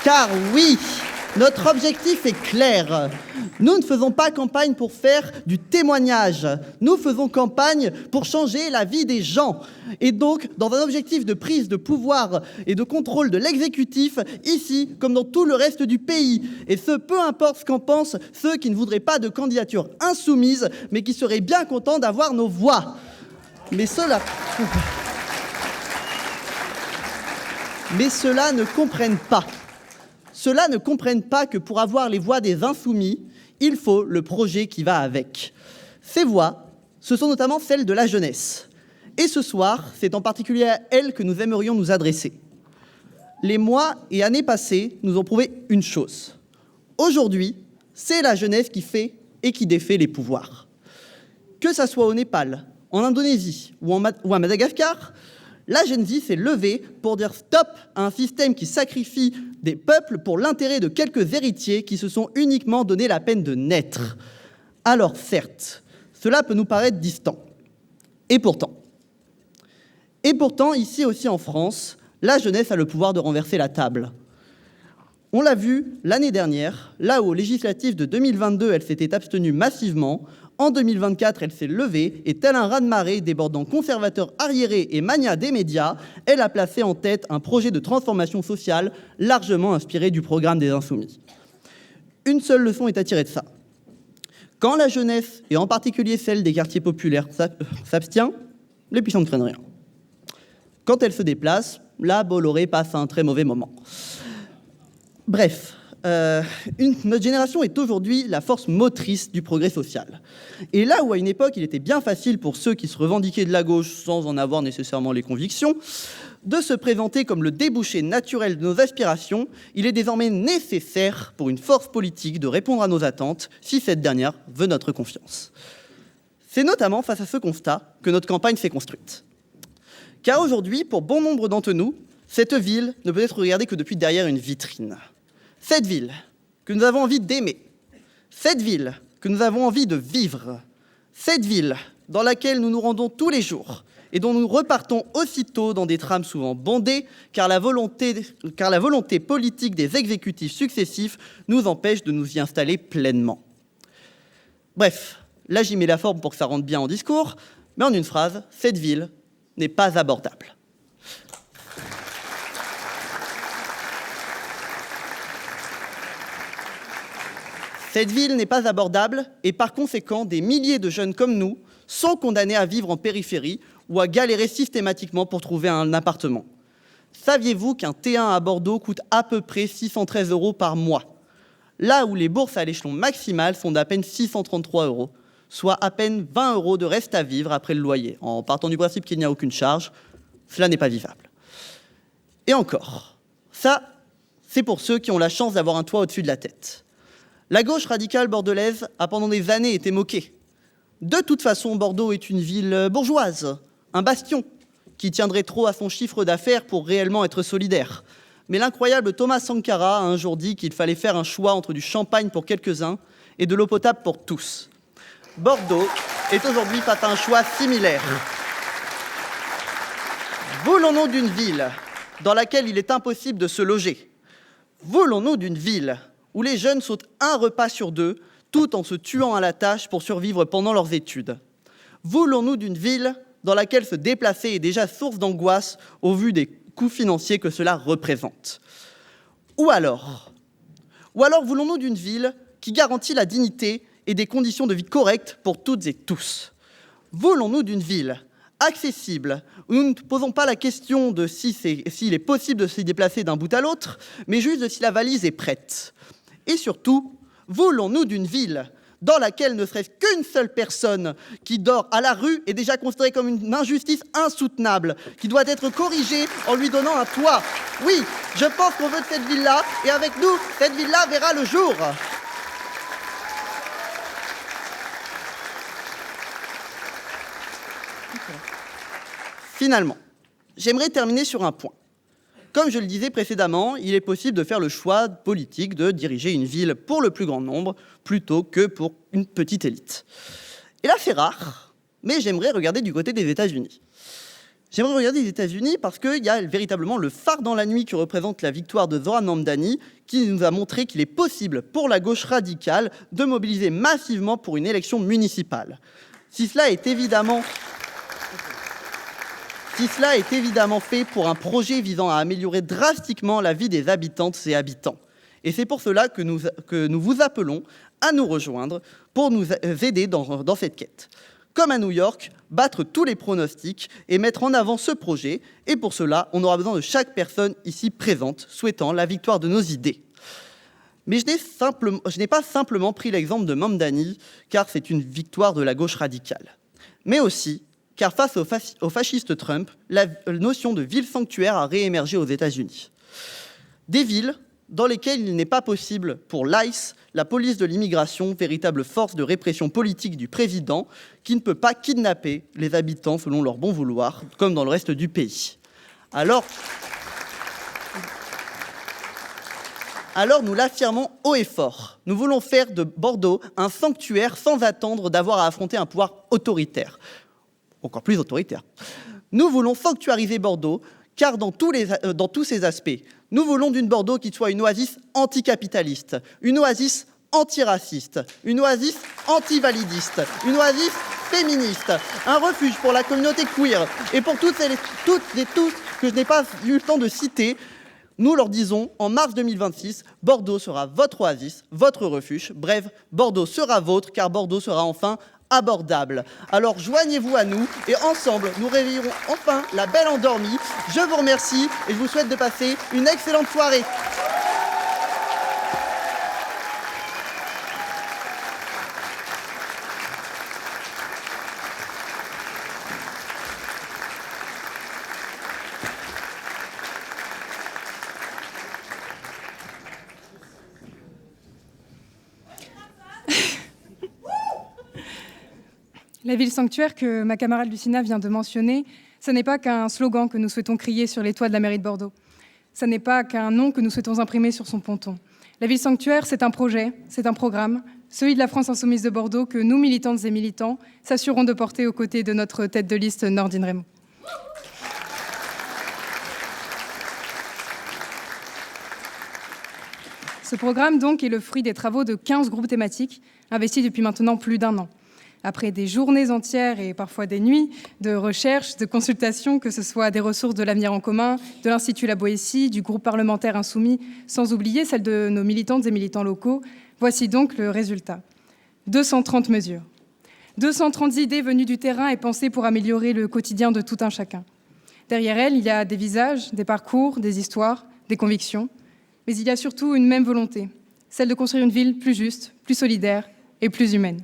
Car oui, notre objectif est clair. Nous ne faisons pas campagne pour faire du témoignage. Nous faisons campagne pour changer la vie des gens. Et donc, dans un objectif de prise de pouvoir et de contrôle de l'exécutif, ici comme dans tout le reste du pays. Et ce, peu importe ce qu'en pensent ceux qui ne voudraient pas de candidature insoumise, mais qui seraient bien contents d'avoir nos voix. Mais ceux-là ne comprennent pas. Ceux-là ne comprennent pas que pour avoir les voix des insoumis, il faut le projet qui va avec. Ces voix, ce sont notamment celles de la jeunesse. Et ce soir, c'est en particulier à elle que nous aimerions nous adresser. Les mois et années passées nous ont prouvé une chose. Aujourd'hui, c'est la jeunesse qui fait et qui défait les pouvoirs. Que ça soit au Népal, en Indonésie ou à Madagascar, la Gen Z s'est levée pour dire stop à un système qui sacrifie des peuples pour l'intérêt de quelques héritiers qui se sont uniquement donné la peine de naître. Alors certes, cela peut nous paraître distant. Et pourtant, ici aussi en France, la jeunesse a le pouvoir de renverser la table. On l'a vu l'année dernière, là où aux législatives de 2022, elle s'était abstenue massivement. En 2024, elle s'est levée et, tel un raz-de-marée débordant conservateurs arriérés et mania des médias, elle a placé en tête un projet de transformation sociale largement inspiré du programme des Insoumis. Une seule leçon est à tirer de ça. Quand la jeunesse, et en particulier celle des quartiers populaires, s'abstient, les puissants ne craignent rien. Quand elle se déplace, la Bolloré passe un très mauvais moment. Bref, notre génération est aujourd'hui la force motrice du progrès social. Et là où à une époque il était bien facile pour ceux qui se revendiquaient de la gauche sans en avoir nécessairement les convictions, de se présenter comme le débouché naturel de nos aspirations, il est désormais nécessaire pour une force politique de répondre à nos attentes si cette dernière veut notre confiance. C'est notamment face à ce constat que notre campagne s'est construite. Car aujourd'hui, pour bon nombre d'entre nous, cette ville ne peut être regardée que depuis derrière une vitrine. Cette ville que nous avons envie d'aimer, cette ville que nous avons envie de vivre, cette ville dans laquelle nous nous rendons tous les jours et dont nous repartons aussitôt dans des trams souvent bondées, car la volonté politique des exécutifs successifs nous empêche de nous y installer pleinement. Bref, là j'y mets la forme pour que ça rentre bien en discours, mais en une phrase, cette ville n'est pas abordable. Cette ville n'est pas abordable et par conséquent, des milliers de jeunes comme nous sont condamnés à vivre en périphérie ou à galérer systématiquement pour trouver un appartement. Saviez-vous qu'un T1 à Bordeaux coûte à peu près 613 € par mois, là où les bourses à l'échelon maximal sont d'à peine 633 €, soit à peine 20 € de reste à vivre après le loyer. En partant du principe qu'il n'y a aucune charge, cela n'est pas vivable. Et encore, ça, c'est pour ceux qui ont la chance d'avoir un toit au-dessus de la tête. La gauche radicale bordelaise a pendant des années été moquée. De toute façon, Bordeaux est une ville bourgeoise, un bastion, qui tiendrait trop à son chiffre d'affaires pour réellement être solidaire. Mais l'incroyable Thomas Sankara a un jour dit qu'il fallait faire un choix entre du champagne pour quelques-uns et de l'eau potable pour tous. Bordeaux est aujourd'hui face à un choix similaire. Voulons-nous d'une ville dans laquelle il est impossible de se loger? Voulons-nous d'une ville où les jeunes sautent un repas sur deux, tout en se tuant à la tâche pour survivre pendant leurs études? Voulons-nous d'une ville dans laquelle se déplacer est déjà source d'angoisse au vu des coûts financiers que cela représente? Ou alors voulons-nous d'une ville qui garantit la dignité et des conditions de vie correctes pour toutes et tous? Voulons-nous d'une ville accessible, où nous ne posons pas la question de s'il est possible de se déplacer d'un bout à l'autre, mais juste de si la valise est prête? Et surtout, voulons-nous d'une ville dans laquelle ne serait-ce qu'une seule personne qui dort à la rue est déjà considérée comme une injustice insoutenable, qui doit être corrigée en lui donnant un toit? Oui, je pense qu'on veut de cette ville-là, et avec nous, cette ville-là verra le jour. Finalement, j'aimerais terminer sur un point. Comme je le disais précédemment, il est possible de faire le choix politique de diriger une ville pour le plus grand nombre plutôt que pour une petite élite. Et là, c'est rare, mais j'aimerais regarder du côté des États-Unis. J'aimerais regarder les États-Unis parce qu'il y a véritablement le phare dans la nuit que représente la victoire de Zoran Mamdani qui nous a montré qu'il est possible pour la gauche radicale de mobiliser massivement pour une élection municipale. Si cela est évidemment fait pour un projet visant à améliorer drastiquement la vie des habitantes et habitants. Et c'est pour cela que nous vous appelons à nous rejoindre pour nous aider dans cette quête. Comme à New York, battre tous les pronostics et mettre en avant ce projet. Et pour cela, on aura besoin de chaque personne ici présente souhaitant la victoire de nos idées. Mais je n'ai pas simplement pris l'exemple de Mamdani, car c'est une victoire de la gauche radicale. Mais aussi, car face au fasciste Trump, la notion de ville sanctuaire a réémergé aux États-Unis. Des villes dans lesquelles il n'est pas possible pour l'ICE, la police de l'immigration, véritable force de répression politique du président, qui ne peut pas kidnapper les habitants selon leur bon vouloir, comme dans le reste du pays. Alors nous l'affirmons haut et fort. Nous voulons faire de Bordeaux un sanctuaire sans attendre d'avoir à affronter un pouvoir autoritaire. Encore plus autoritaire. Nous voulons sanctuariser Bordeaux, car dans tous ses aspects, nous voulons d'une Bordeaux qui soit une oasis anticapitaliste, une oasis antiraciste, une oasis antivalidiste, une oasis féministe, un refuge pour la communauté queer et pour toutes et tous que je n'ai pas eu le temps de citer. Nous leur disons, en mars 2026, Bordeaux sera votre oasis, votre refuge. Bref, Bordeaux sera vôtre, car Bordeaux sera enfin abordable. Alors joignez-vous à nous et ensemble, nous réveillerons enfin la belle endormie. Je vous remercie et je vous souhaite de passer une excellente soirée. La ville sanctuaire que ma camarade Lucina vient de mentionner, ce n'est pas qu'un slogan que nous souhaitons crier sur les toits de la mairie de Bordeaux. Ce n'est pas qu'un nom que nous souhaitons imprimer sur son ponton. La ville sanctuaire, c'est un projet, c'est un programme, celui de la France Insoumise de Bordeaux que nous, militantes et militants, s'assurons de porter aux côtés de notre tête de liste Nordine Raymond. Ce programme, donc, est le fruit des travaux de 15 groupes thématiques investis depuis maintenant plus d'1 an. Après des journées entières et parfois des nuits de recherche, de consultation, que ce soit des ressources de l'Avenir en commun, de l'Institut La Boétie, du groupe parlementaire Insoumis, sans oublier celles de nos militantes et militants locaux, voici donc le résultat. 230 mesures. 230 idées venues du terrain et pensées pour améliorer le quotidien de tout un chacun. Derrière elles, il y a des visages, des parcours, des histoires, des convictions, mais il y a surtout une même volonté, celle de construire une ville plus juste, plus solidaire et plus humaine.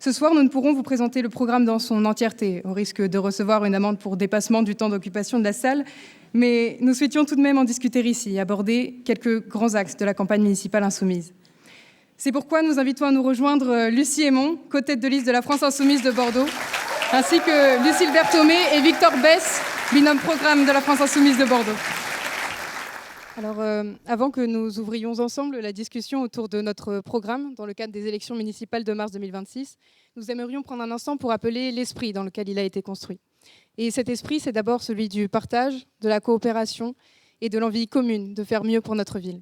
Ce soir, nous ne pourrons vous présenter le programme dans son entièreté, au risque de recevoir une amende pour dépassement du temps d'occupation de la salle, mais nous souhaitions tout de même en discuter ici et aborder quelques grands axes de la campagne municipale insoumise. C'est pourquoi nous invitons à nous rejoindre Lucie Aymon, co-tête de liste de la France Insoumise de Bordeaux, ainsi que Lucille Berthomé et Victor Besse, binôme programme de la France Insoumise de Bordeaux. Alors, avant que nous ouvrions ensemble la discussion autour de notre programme dans le cadre des élections municipales de mars 2026, nous aimerions prendre un instant pour appeler l'esprit dans lequel il a été construit. Et cet esprit, c'est d'abord celui du partage, de la coopération et de l'envie commune de faire mieux pour notre ville.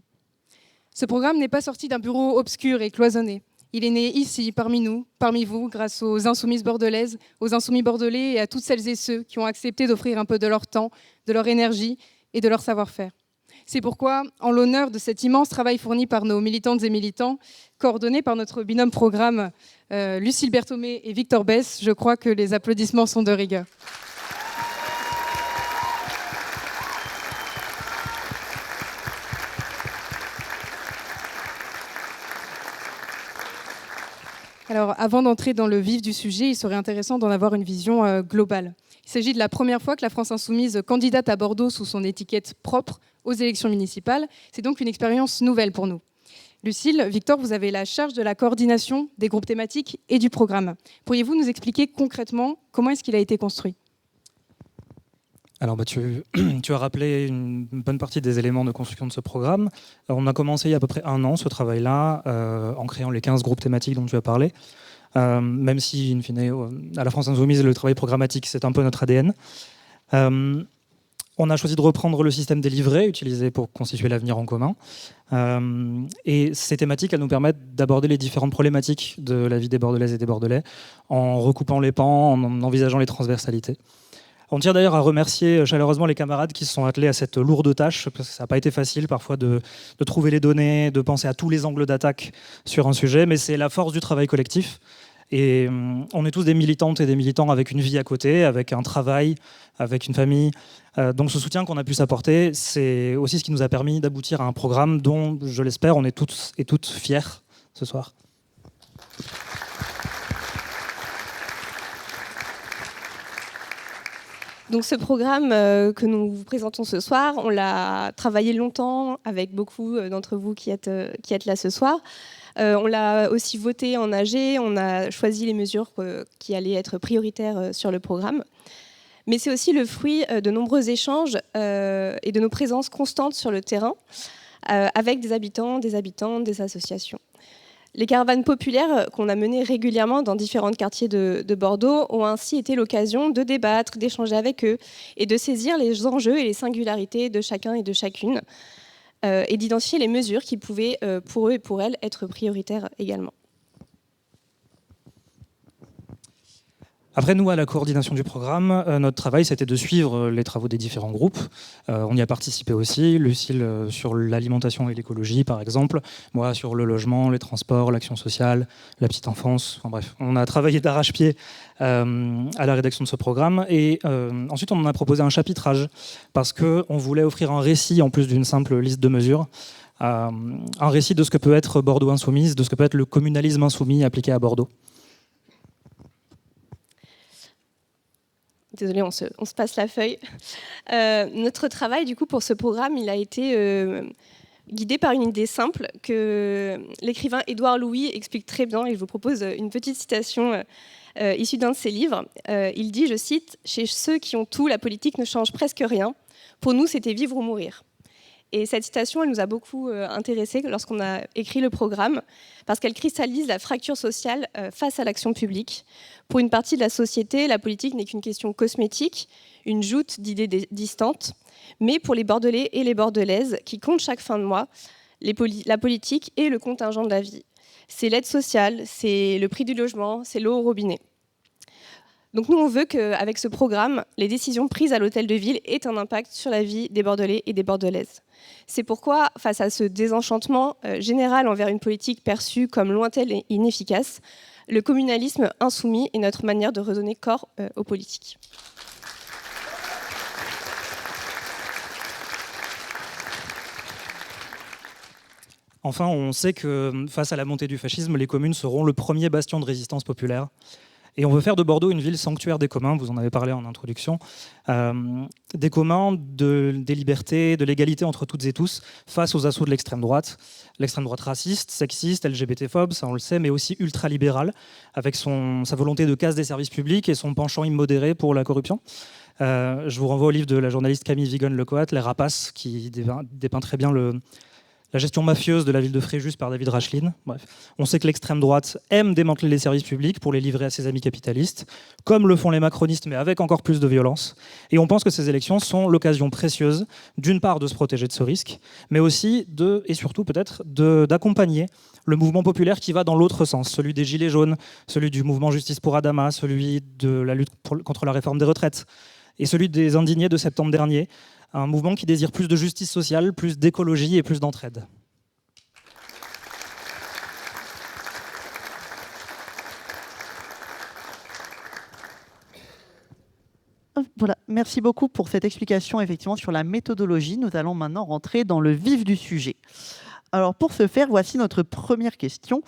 Ce programme n'est pas sorti d'un bureau obscur et cloisonné. Il est né ici, parmi nous, parmi vous, grâce aux insoumises bordelaises, aux insoumis bordelais et à toutes celles et ceux qui ont accepté d'offrir un peu de leur temps, de leur énergie et de leur savoir-faire. C'est pourquoi, en l'honneur de cet immense travail fourni par nos militantes et militants, coordonné par notre binôme programme Lucille Berthomé et Victor Besse, je crois que les applaudissements sont de rigueur. Alors, avant d'entrer dans le vif du sujet, il serait intéressant d'en avoir une vision globale. Il s'agit de la première fois que la France Insoumise candidate à Bordeaux sous son étiquette propre aux élections municipales. C'est donc une expérience nouvelle pour nous. Lucille, Victor, vous avez la charge de la coordination des groupes thématiques et du programme. Pourriez-vous nous expliquer concrètement comment est-ce qu'il a été construit ? Alors, tu as rappelé une bonne partie des éléments de construction de ce programme. Alors, on a commencé il y a à peu près 1 an ce travail-là, en créant les 15 groupes thématiques dont tu as parlé. Même si, in fine, à la France Insoumise, le travail programmatique, c'est un peu notre ADN. On a choisi de reprendre le système des livrets utilisé pour constituer l'avenir en commun. Et ces thématiques, elles nous permettent d'aborder les différentes problématiques de la vie des Bordelaises et des Bordelais en recoupant les pans, en envisageant les transversalités. On tient d'ailleurs à remercier chaleureusement les camarades qui se sont attelés à cette lourde tâche, parce que ça n'a pas été facile parfois de trouver les données, de penser à tous les angles d'attaque sur un sujet, mais c'est la force du travail collectif. Et on est tous des militantes et des militants avec une vie à côté, avec un travail, avec une famille. Donc ce soutien qu'on a pu s'apporter, c'est aussi ce qui nous a permis d'aboutir à un programme dont, je l'espère, on est tous et toutes fiers ce soir. Donc ce programme que nous vous présentons ce soir, on l'a travaillé longtemps avec beaucoup d'entre vous qui êtes là ce soir. On l'a aussi voté en AG, on a choisi les mesures qui allaient être prioritaires sur le programme. Mais c'est aussi le fruit de nombreux échanges et de nos présences constantes sur le terrain avec des habitants, des habitantes, des associations. Les caravanes populaires qu'on a menées régulièrement dans différents quartiers de Bordeaux ont ainsi été l'occasion de débattre, d'échanger avec eux et de saisir les enjeux et les singularités de chacun et de chacune et d'identifier les mesures qui pouvaient, pour eux et pour elles, être prioritaires également. Après, nous, à la coordination du programme, notre travail, c'était de suivre les travaux des différents groupes. On y a participé aussi, Lucille sur l'alimentation et l'écologie, par exemple, moi sur le logement, les transports, l'action sociale, la petite enfance, enfin bref. On a travaillé d'arrache-pied à la rédaction de ce programme et ensuite, on en a proposé un chapitrage parce qu'on voulait offrir un récit en plus d'une simple liste de mesures. Un récit de ce que peut être Bordeaux insoumise, de ce que peut être le communalisme insoumis appliqué à Bordeaux. Désolée, on se passe la feuille. Notre travail, du coup, pour ce programme, il a été guidé par une idée simple que l'écrivain Édouard Louis explique très bien, et je vous propose une petite citation issue d'un de ses livres. Il dit, je cite, « Chez ceux qui ont tout, la politique ne change presque rien. Pour nous, c'était vivre ou mourir. » Et cette citation, elle nous a beaucoup intéressés lorsqu'on a écrit le programme, parce qu'elle cristallise la fracture sociale face à l'action publique. Pour une partie de la société, la politique n'est qu'une question cosmétique, une joute d'idées distantes. Mais pour les Bordelais et les Bordelaises, qui comptent chaque fin de mois, la politique est le contingent de la vie. C'est l'aide sociale, c'est le prix du logement, c'est l'eau au robinet. Donc nous, on veut qu'avec ce programme, les décisions prises à l'hôtel de ville aient un impact sur la vie des Bordelais et des Bordelaises. C'est pourquoi, face à ce désenchantement général envers une politique perçue comme lointaine et inefficace, le communalisme insoumis est notre manière de redonner corps aux politiques. Enfin, on sait que face à la montée du fascisme, les communes seront le premier bastion de résistance populaire. Et on veut faire de Bordeaux une ville sanctuaire des communs, vous en avez parlé en introduction, des communs, des libertés, de l'égalité entre toutes et tous face aux assauts de l'extrême droite raciste, sexiste, LGBT-phobe, ça on le sait, mais aussi ultralibérale, avec sa volonté de casse des services publics et son penchant immodéré pour la corruption. Je vous renvoie au livre de la journaliste Camille Vigon-Lecoat, Les Rapaces, qui dépeint très bien la gestion mafieuse de la ville de Fréjus par David Rachlin. Bref. On sait que l'extrême droite aime démanteler les services publics pour les livrer à ses amis capitalistes, comme le font les macronistes, mais avec encore plus de violence. Et on pense que ces élections sont l'occasion précieuse, d'une part, de se protéger de ce risque, mais aussi et surtout peut-être, d'accompagner le mouvement populaire qui va dans l'autre sens, celui des Gilets jaunes, celui du mouvement Justice pour Adama, celui de la lutte contre la réforme des retraites, et celui des indignés de septembre dernier, un mouvement qui désire plus de justice sociale, plus d'écologie et plus d'entraide. Voilà, merci beaucoup pour cette explication effectivement sur la méthodologie. Nous allons maintenant rentrer dans le vif du sujet. Alors pour ce faire, voici notre première question.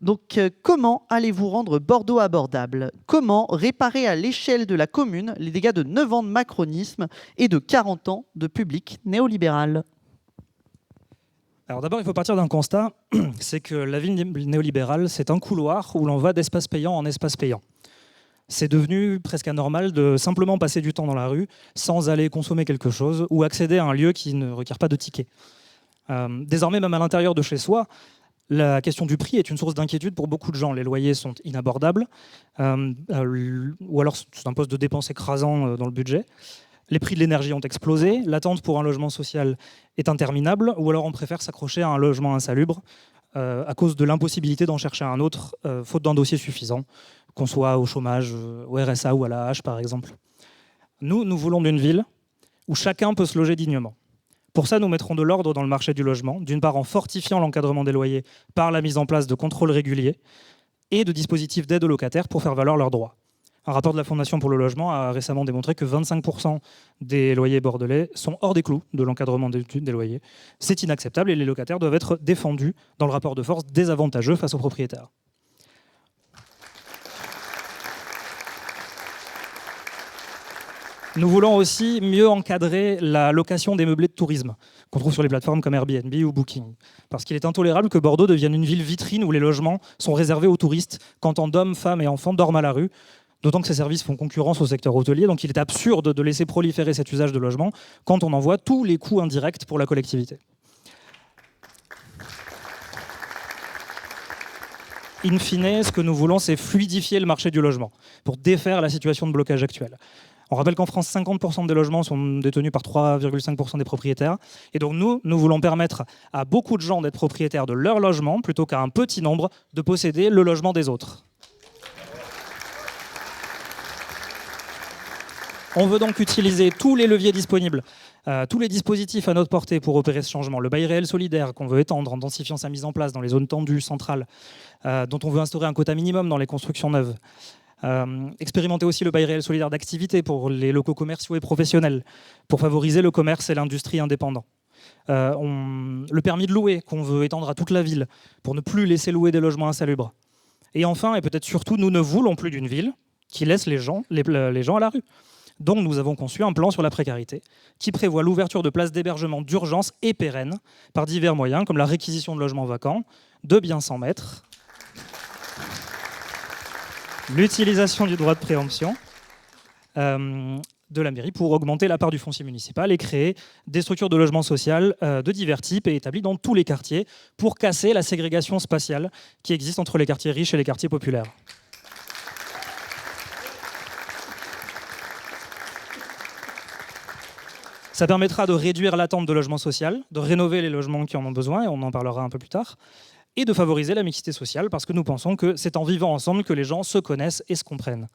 Donc, comment allez-vous rendre Bordeaux abordable? Comment réparer à l'échelle de la commune les dégâts de 9 ans de macronisme et de 40 ans de public néolibéral? Alors d'abord, il faut partir d'un constat, c'est que la ville néolibérale, c'est un couloir où l'on va d'espace payant en espace payant. C'est devenu presque anormal de simplement passer du temps dans la rue sans aller consommer quelque chose ou accéder à un lieu qui ne requiert pas de ticket. Désormais, même à l'intérieur de chez soi, La question du prix est une source d'inquiétude pour beaucoup de gens. Les loyers sont inabordables, ou alors c'est un poste de dépense écrasant dans le budget. Les prix de l'énergie ont explosé, l'attente pour un logement social est interminable, ou alors on préfère s'accrocher à un logement insalubre à cause de l'impossibilité d'en chercher un autre, faute d'un dossier suffisant, qu'on soit au chômage, au RSA ou à la hache par exemple. Nous voulons d'une ville où chacun peut se loger dignement. Pour ça, nous mettrons de l'ordre dans le marché du logement, d'une part en fortifiant l'encadrement des loyers par la mise en place de contrôles réguliers et de dispositifs d'aide aux locataires pour faire valoir leurs droits. Un rapport de la Fondation pour le logement a récemment démontré que 25% des loyers bordelais sont hors des clous de l'encadrement des loyers. C'est inacceptable et les locataires doivent être défendus dans le rapport de force désavantageux face aux propriétaires. Nous voulons aussi mieux encadrer la location des meublés de tourisme qu'on trouve sur les plateformes comme Airbnb ou Booking. Parce qu'il est intolérable que Bordeaux devienne une ville vitrine où les logements sont réservés aux touristes quand tant d'hommes, femmes et enfants dorment à la rue. D'autant que ces services font concurrence au secteur hôtelier, donc il est absurde de laisser proliférer cet usage de logement quand on en voit tous les coûts indirects pour la collectivité. In fine, ce que nous voulons, c'est fluidifier le marché du logement pour défaire la situation de blocage actuelle. On rappelle qu'en France, 50% des logements sont détenus par 3,5% des propriétaires. Et donc nous voulons permettre à beaucoup de gens d'être propriétaires de leur logement plutôt qu'à un petit nombre de posséder le logement des autres. On veut donc utiliser tous les leviers disponibles, tous les dispositifs à notre portée pour opérer ce changement. Le bail réel solidaire qu'on veut étendre en densifiant sa mise en place dans les zones tendues, centrales, dont on veut instaurer un quota minimum dans les constructions neuves. Expérimenter aussi le bail réel solidaire d'activité pour les locaux commerciaux et professionnels, pour favoriser le commerce et l'industrie indépendants. Le permis de louer qu'on veut étendre à toute la ville, pour ne plus laisser louer des logements insalubres. Et enfin, et peut-être surtout, nous ne voulons plus d'une ville qui laisse les gens à la rue. Donc nous avons conçu un plan sur la précarité qui prévoit l'ouverture de places d'hébergement d'urgence et pérennes par divers moyens, comme la réquisition de logements vacants, de biens sans maître, l'utilisation du droit de préemption de la mairie pour augmenter la part du foncier municipal et créer des structures de logement social de divers types et établies dans tous les quartiers pour casser la ségrégation spatiale qui existe entre les quartiers riches et les quartiers populaires. Ça permettra de réduire l'attente de logement social, de rénover les logements qui en ont besoin, et on en parlera un peu plus tard, et de favoriser la mixité sociale, parce que nous pensons que c'est en vivant ensemble que les gens se connaissent et se comprennent.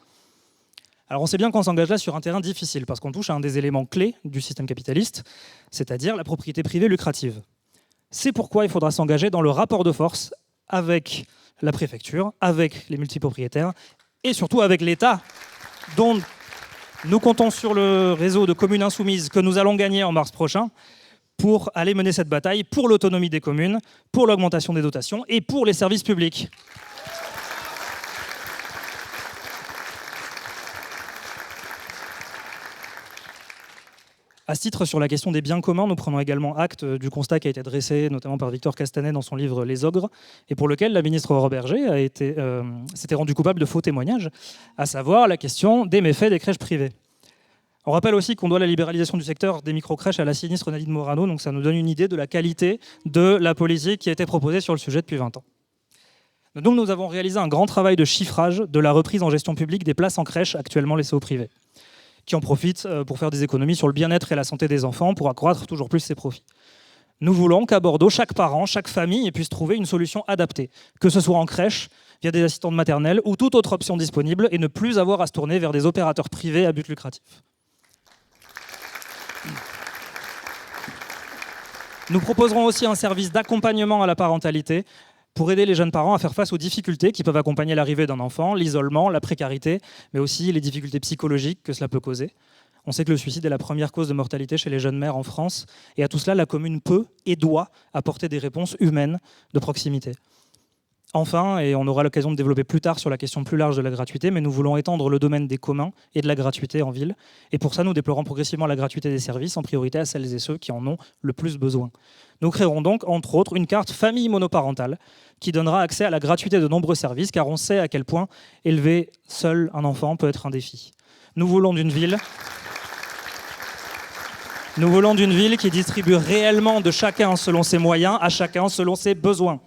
Alors on sait bien qu'on s'engage là sur un terrain difficile, parce qu'on touche à un des éléments clés du système capitaliste, c'est-à-dire la propriété privée lucrative. C'est pourquoi il faudra s'engager dans le rapport de force avec la préfecture, avec les multipropriétaires, et surtout avec l'État, dont nous comptons sur le réseau de communes insoumises que nous allons gagner en mars prochain pour aller mener cette bataille pour l'autonomie des communes, pour l'augmentation des dotations et pour les services publics. À ce titre, sur la question des biens communs, nous prenons également acte du constat qui a été dressé notamment par Victor Castanet dans son livre « Les ogres » et pour lequel la ministre Aurore Bergé s'était rendue coupable de faux témoignages, à savoir la question des méfaits des crèches privées. On rappelle aussi qu'on doit la libéralisation du secteur des micro-crèches à la sinistre Nadine Morano, donc ça nous donne une idée de la qualité de la politique qui a été proposée sur le sujet depuis 20 ans. Donc nous avons réalisé un grand travail de chiffrage de la reprise en gestion publique des places en crèche actuellement laissées au privé, qui en profitent pour faire des économies sur le bien-être et la santé des enfants pour accroître toujours plus ses profits. Nous voulons qu'à Bordeaux, chaque parent, chaque famille puisse trouver une solution adaptée, que ce soit en crèche, via des assistantes maternelles ou toute autre option disponible et ne plus avoir à se tourner vers des opérateurs privés à but lucratif. Nous proposerons aussi un service d'accompagnement à la parentalité pour aider les jeunes parents à faire face aux difficultés qui peuvent accompagner l'arrivée d'un enfant, l'isolement, la précarité, mais aussi les difficultés psychologiques que cela peut causer. On sait que le suicide est la première cause de mortalité chez les jeunes mères en France, et à tout cela, la commune peut et doit apporter des réponses humaines de proximité. Enfin, et on aura l'occasion de développer plus tard sur la question plus large de la gratuité, mais nous voulons étendre le domaine des communs et de la gratuité en ville. Et pour ça, nous déplorons progressivement la gratuité des services, en priorité à celles et ceux qui en ont le plus besoin. Nous créerons donc, entre autres, une carte famille monoparentale qui donnera accès à la gratuité de nombreux services, car on sait à quel point élever seul un enfant peut être un défi. Nous voulons d'une ville qui distribue réellement de chacun selon ses moyens, à chacun selon ses besoins.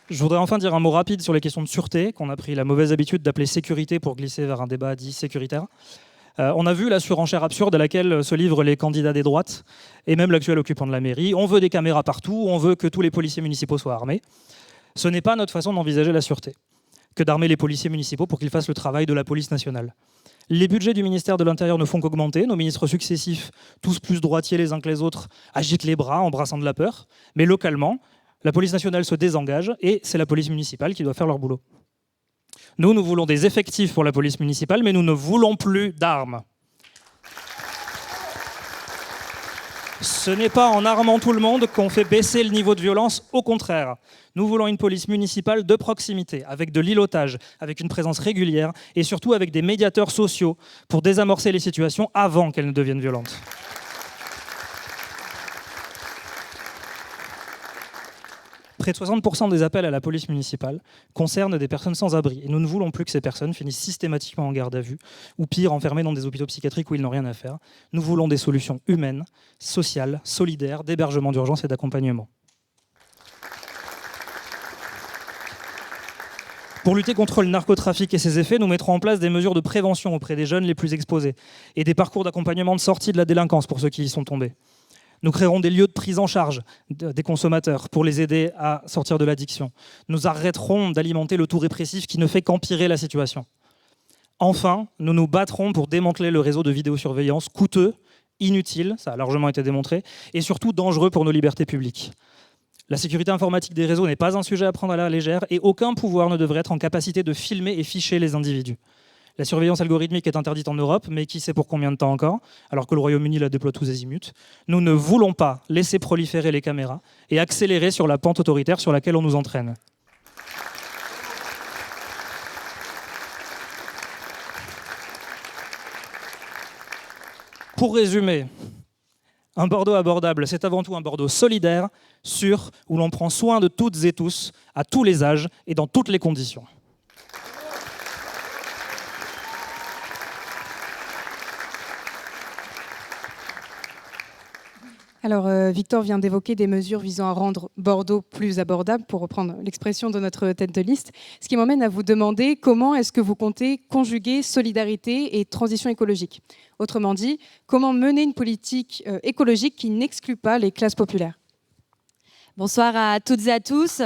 Je voudrais enfin dire un mot rapide sur les questions de sûreté, qu'on a pris la mauvaise habitude d'appeler sécurité pour glisser vers un débat dit sécuritaire. On a vu la surenchère absurde à laquelle se livrent les candidats des droites, et même l'actuel occupant de la mairie. On veut des caméras partout, on veut que tous les policiers municipaux soient armés. Ce n'est pas notre façon d'envisager la sûreté, que d'armer les policiers municipaux pour qu'ils fassent le travail de la police nationale. Les budgets du ministère de l'Intérieur ne font qu'augmenter. Nos ministres successifs, tous plus droitiers les uns que les autres, agitent les bras en brassant de la peur. Mais localement, la police nationale se désengage et c'est la police municipale qui doit faire leur boulot. Nous voulons des effectifs pour la police municipale, mais nous ne voulons plus d'armes. Ce n'est pas en armant tout le monde qu'on fait baisser le niveau de violence, au contraire. Nous voulons une police municipale de proximité, avec de l'îlotage, avec une présence régulière et surtout avec des médiateurs sociaux pour désamorcer les situations avant qu'elles ne deviennent violentes. Près de 60% des appels à la police municipale concernent des personnes sans abri. Et nous ne voulons plus que ces personnes finissent systématiquement en garde à vue, ou pire, enfermées dans des hôpitaux psychiatriques où ils n'ont rien à faire. Nous voulons des solutions humaines, sociales, solidaires, d'hébergement d'urgence et d'accompagnement. Pour lutter contre le narcotrafic et ses effets, nous mettrons en place des mesures de prévention auprès des jeunes les plus exposés et des parcours d'accompagnement de sortie de la délinquance pour ceux qui y sont tombés. Nous créerons des lieux de prise en charge des consommateurs pour les aider à sortir de l'addiction. Nous arrêterons d'alimenter le tout répressif qui ne fait qu'empirer la situation. Enfin, nous nous battrons pour démanteler le réseau de vidéosurveillance coûteux, inutile, ça a largement été démontré, et surtout dangereux pour nos libertés publiques. La sécurité informatique des réseaux n'est pas un sujet à prendre à la légère et aucun pouvoir ne devrait être en capacité de filmer et ficher les individus. La surveillance algorithmique est interdite en Europe, mais qui sait pour combien de temps encore, alors que le Royaume-Uni la déploie tous azimuts. Nous ne voulons pas laisser proliférer les caméras et accélérer sur la pente autoritaire sur laquelle on nous entraîne. Pour résumer, un Bordeaux abordable, c'est avant tout un Bordeaux solidaire, sûr, où l'on prend soin de toutes et tous, à tous les âges et dans toutes les conditions. Alors, Victor vient d'évoquer des mesures visant à rendre Bordeaux plus abordable, pour reprendre l'expression de notre tête de liste. Ce qui m'emmène à vous demander comment est-ce que vous comptez conjuguer solidarité et transition écologique. Autrement dit, comment mener une politique écologique qui n'exclut pas les classes populaires. Bonsoir à toutes et à tous.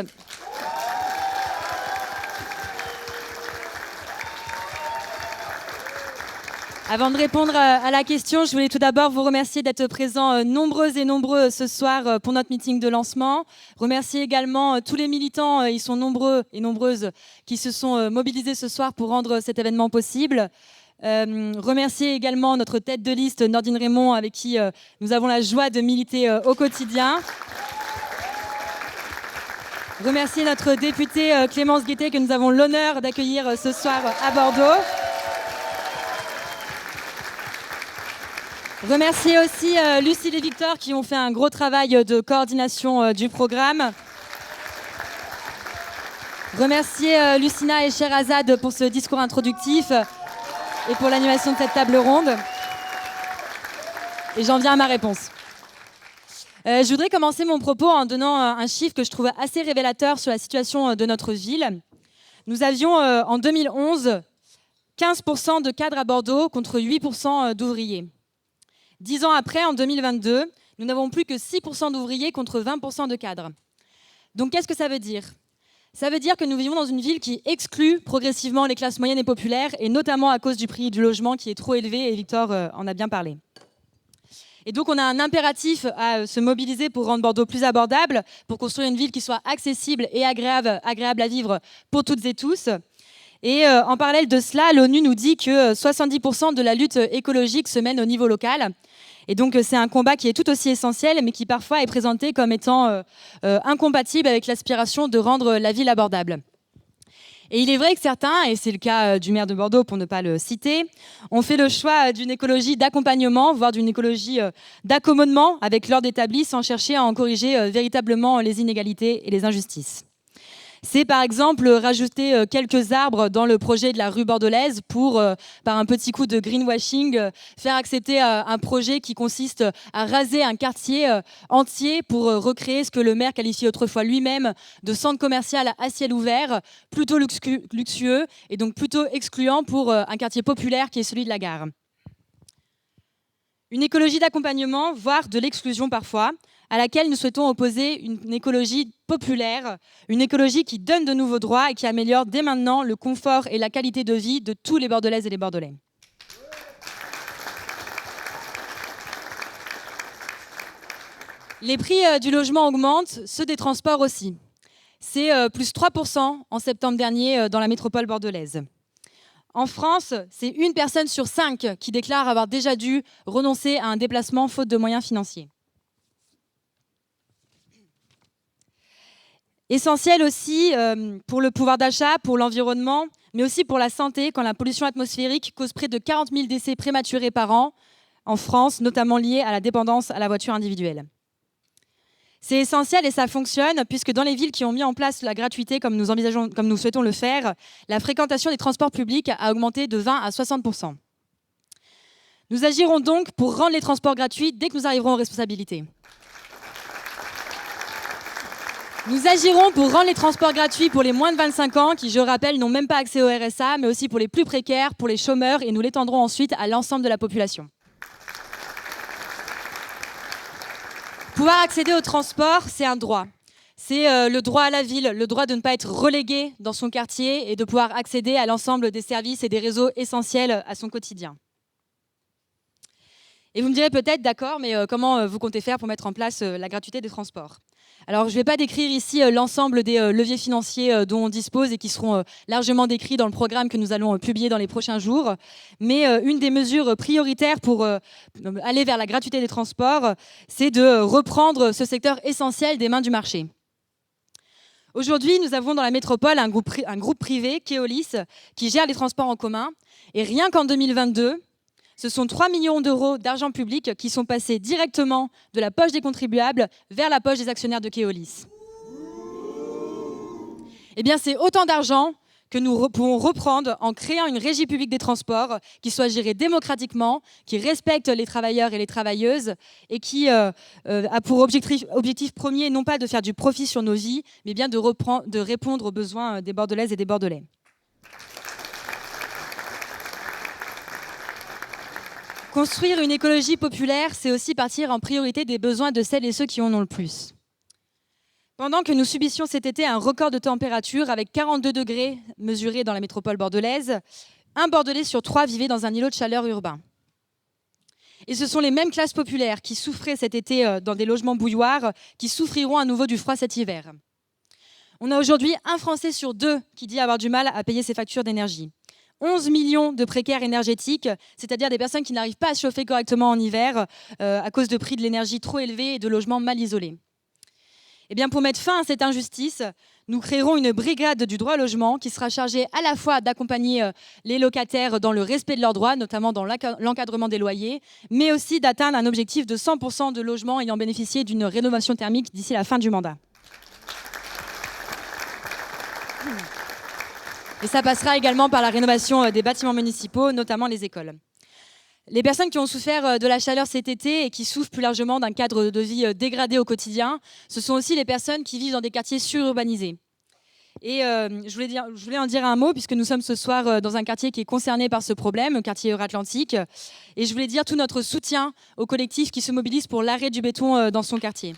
Avant de répondre à la question, je voulais tout d'abord vous remercier d'être présents nombreuses et nombreux ce soir pour notre meeting de lancement. Remercier également tous les militants, ils sont nombreux et nombreuses, qui se sont mobilisés ce soir pour rendre cet événement possible. Remercier également notre tête de liste, Nordine Raymond, avec qui nous avons la joie de militer au quotidien. Remercier notre députée Clémence Guettet, que nous avons l'honneur d'accueillir ce soir à Bordeaux. Remercier aussi Lucille et Victor qui ont fait un gros travail de coordination du programme. Remercier Lucina et Sherazade pour ce discours introductif et pour l'animation de cette table ronde. Et j'en viens à ma réponse. Je voudrais commencer mon propos en donnant un chiffre que je trouve assez révélateur sur la situation de notre ville. Nous avions en 2011 15% de cadres à Bordeaux contre 8% d'ouvriers. 10 ans après, en 2022, nous n'avons plus que 6% d'ouvriers contre 20% de cadres. Donc qu'est-ce que ça veut dire ? Ça veut dire que nous vivons dans une ville qui exclut progressivement les classes moyennes et populaires, et notamment à cause du prix du logement qui est trop élevé, et Victor en a bien parlé. Et donc on a un impératif à se mobiliser pour rendre Bordeaux plus abordable, pour construire une ville qui soit accessible et agréable à vivre pour toutes et tous. Et en parallèle de cela, l'ONU nous dit que 70% de la lutte écologique se mène au niveau local. Et donc c'est un combat qui est tout aussi essentiel, mais qui parfois est présenté comme étant incompatible avec l'aspiration de rendre la ville abordable. Et il est vrai que certains, et c'est le cas du maire de Bordeaux pour ne pas le citer, ont fait le choix d'une écologie d'accompagnement, voire d'une écologie d'accommodement avec l'ordre établi, sans chercher à en corriger véritablement les inégalités et les injustices. C'est par exemple rajouter quelques arbres dans le projet de la rue bordelaise pour, par un petit coup de greenwashing, faire accepter un projet qui consiste à raser un quartier entier pour recréer ce que le maire qualifiait autrefois lui-même de centre commercial à ciel ouvert, plutôt luxueux et donc plutôt excluant pour un quartier populaire qui est celui de la gare. Une écologie d'accompagnement, voire de l'exclusion parfois, à laquelle nous souhaitons opposer une écologie populaire, une écologie qui donne de nouveaux droits et qui améliore dès maintenant le confort et la qualité de vie de tous les Bordelaises et les Bordelais. Les prix du logement augmentent, ceux des transports aussi. C'est plus 3% en septembre dernier dans la métropole bordelaise. En France, c'est 1 personne sur 5 qui déclare avoir déjà dû renoncer à un déplacement faute de moyens financiers. Essentiel aussi pour le pouvoir d'achat, pour l'environnement, mais aussi pour la santé, quand la pollution atmosphérique cause près de 40 000 décès prématurés par an en France, notamment liés à la dépendance à la voiture individuelle. C'est essentiel et ça fonctionne, puisque dans les villes qui ont mis en place la gratuité, comme nous souhaitons le faire, la fréquentation des transports publics a augmenté de 20 à 60%. Nous agirons donc pour rendre les transports gratuits dès que nous arriverons aux responsabilités. Nous agirons pour rendre les transports gratuits pour les moins de 25 ans, qui, je rappelle, n'ont même pas accès au RSA, mais aussi pour les plus précaires, pour les chômeurs, et nous l'étendrons ensuite à l'ensemble de la population. Pouvoir accéder au transport, c'est un droit. C'est le droit à la ville, le droit de ne pas être relégué dans son quartier et de pouvoir accéder à l'ensemble des services et des réseaux essentiels à son quotidien. Et vous me direz peut-être, d'accord, mais comment vous comptez faire pour mettre en place la gratuité des transports ? Alors, je ne vais pas décrire ici l'ensemble des leviers financiers dont on dispose et qui seront largement décrits dans le programme que nous allons publier dans les prochains jours. Mais une des mesures prioritaires pour aller vers la gratuité des transports, c'est de reprendre ce secteur essentiel des mains du marché. Aujourd'hui, nous avons dans la métropole un groupe privé, Keolis, qui gère les transports en commun. Et rien qu'en 2022, ce sont 3 millions d'euros d'argent public qui sont passés directement de la poche des contribuables vers la poche des actionnaires de Keolis. Eh bien, c'est autant d'argent que nous pouvons reprendre en créant une régie publique des transports qui soit gérée démocratiquement, qui respecte les travailleurs et les travailleuses et qui a pour objectif premier non pas de faire du profit sur nos vies, mais bien de répondre aux besoins des Bordelaises et des Bordelais. Construire une écologie populaire, c'est aussi partir en priorité des besoins de celles et ceux qui en ont le plus. Pendant que nous subissions cet été un record de température avec 42 degrés mesurés dans la métropole bordelaise, un Bordelais sur 3 vivait dans un îlot de chaleur urbain. Et ce sont les mêmes classes populaires qui souffraient cet été dans des logements bouilloires qui souffriront à nouveau du froid cet hiver. On a aujourd'hui 1 Français sur 2 qui dit avoir du mal à payer ses factures d'énergie. 11 millions de précaires énergétiques, c'est-à-dire des personnes qui n'arrivent pas à se chauffer correctement en hiver à cause de prix de l'énergie trop élevés et de logements mal isolés. Eh bien, pour mettre fin à cette injustice, nous créerons une brigade du droit au logement qui sera chargée à la fois d'accompagner les locataires dans le respect de leurs droits, notamment dans l'encadrement des loyers, mais aussi d'atteindre un objectif de 100% de logements ayant bénéficié d'une rénovation thermique d'ici la fin du mandat. Et ça passera également par la rénovation des bâtiments municipaux, notamment les écoles. Les personnes qui ont souffert de la chaleur cet été et qui souffrent plus largement d'un cadre de vie dégradé au quotidien, ce sont aussi les personnes qui vivent dans des quartiers sururbanisés. Et je voulais en dire un mot, puisque nous sommes ce soir dans un quartier qui est concerné par ce problème, le quartier Euratlantique. Et je voulais dire tout notre soutien aux collectifs qui se mobilisent pour l'arrêt du béton dans son quartier.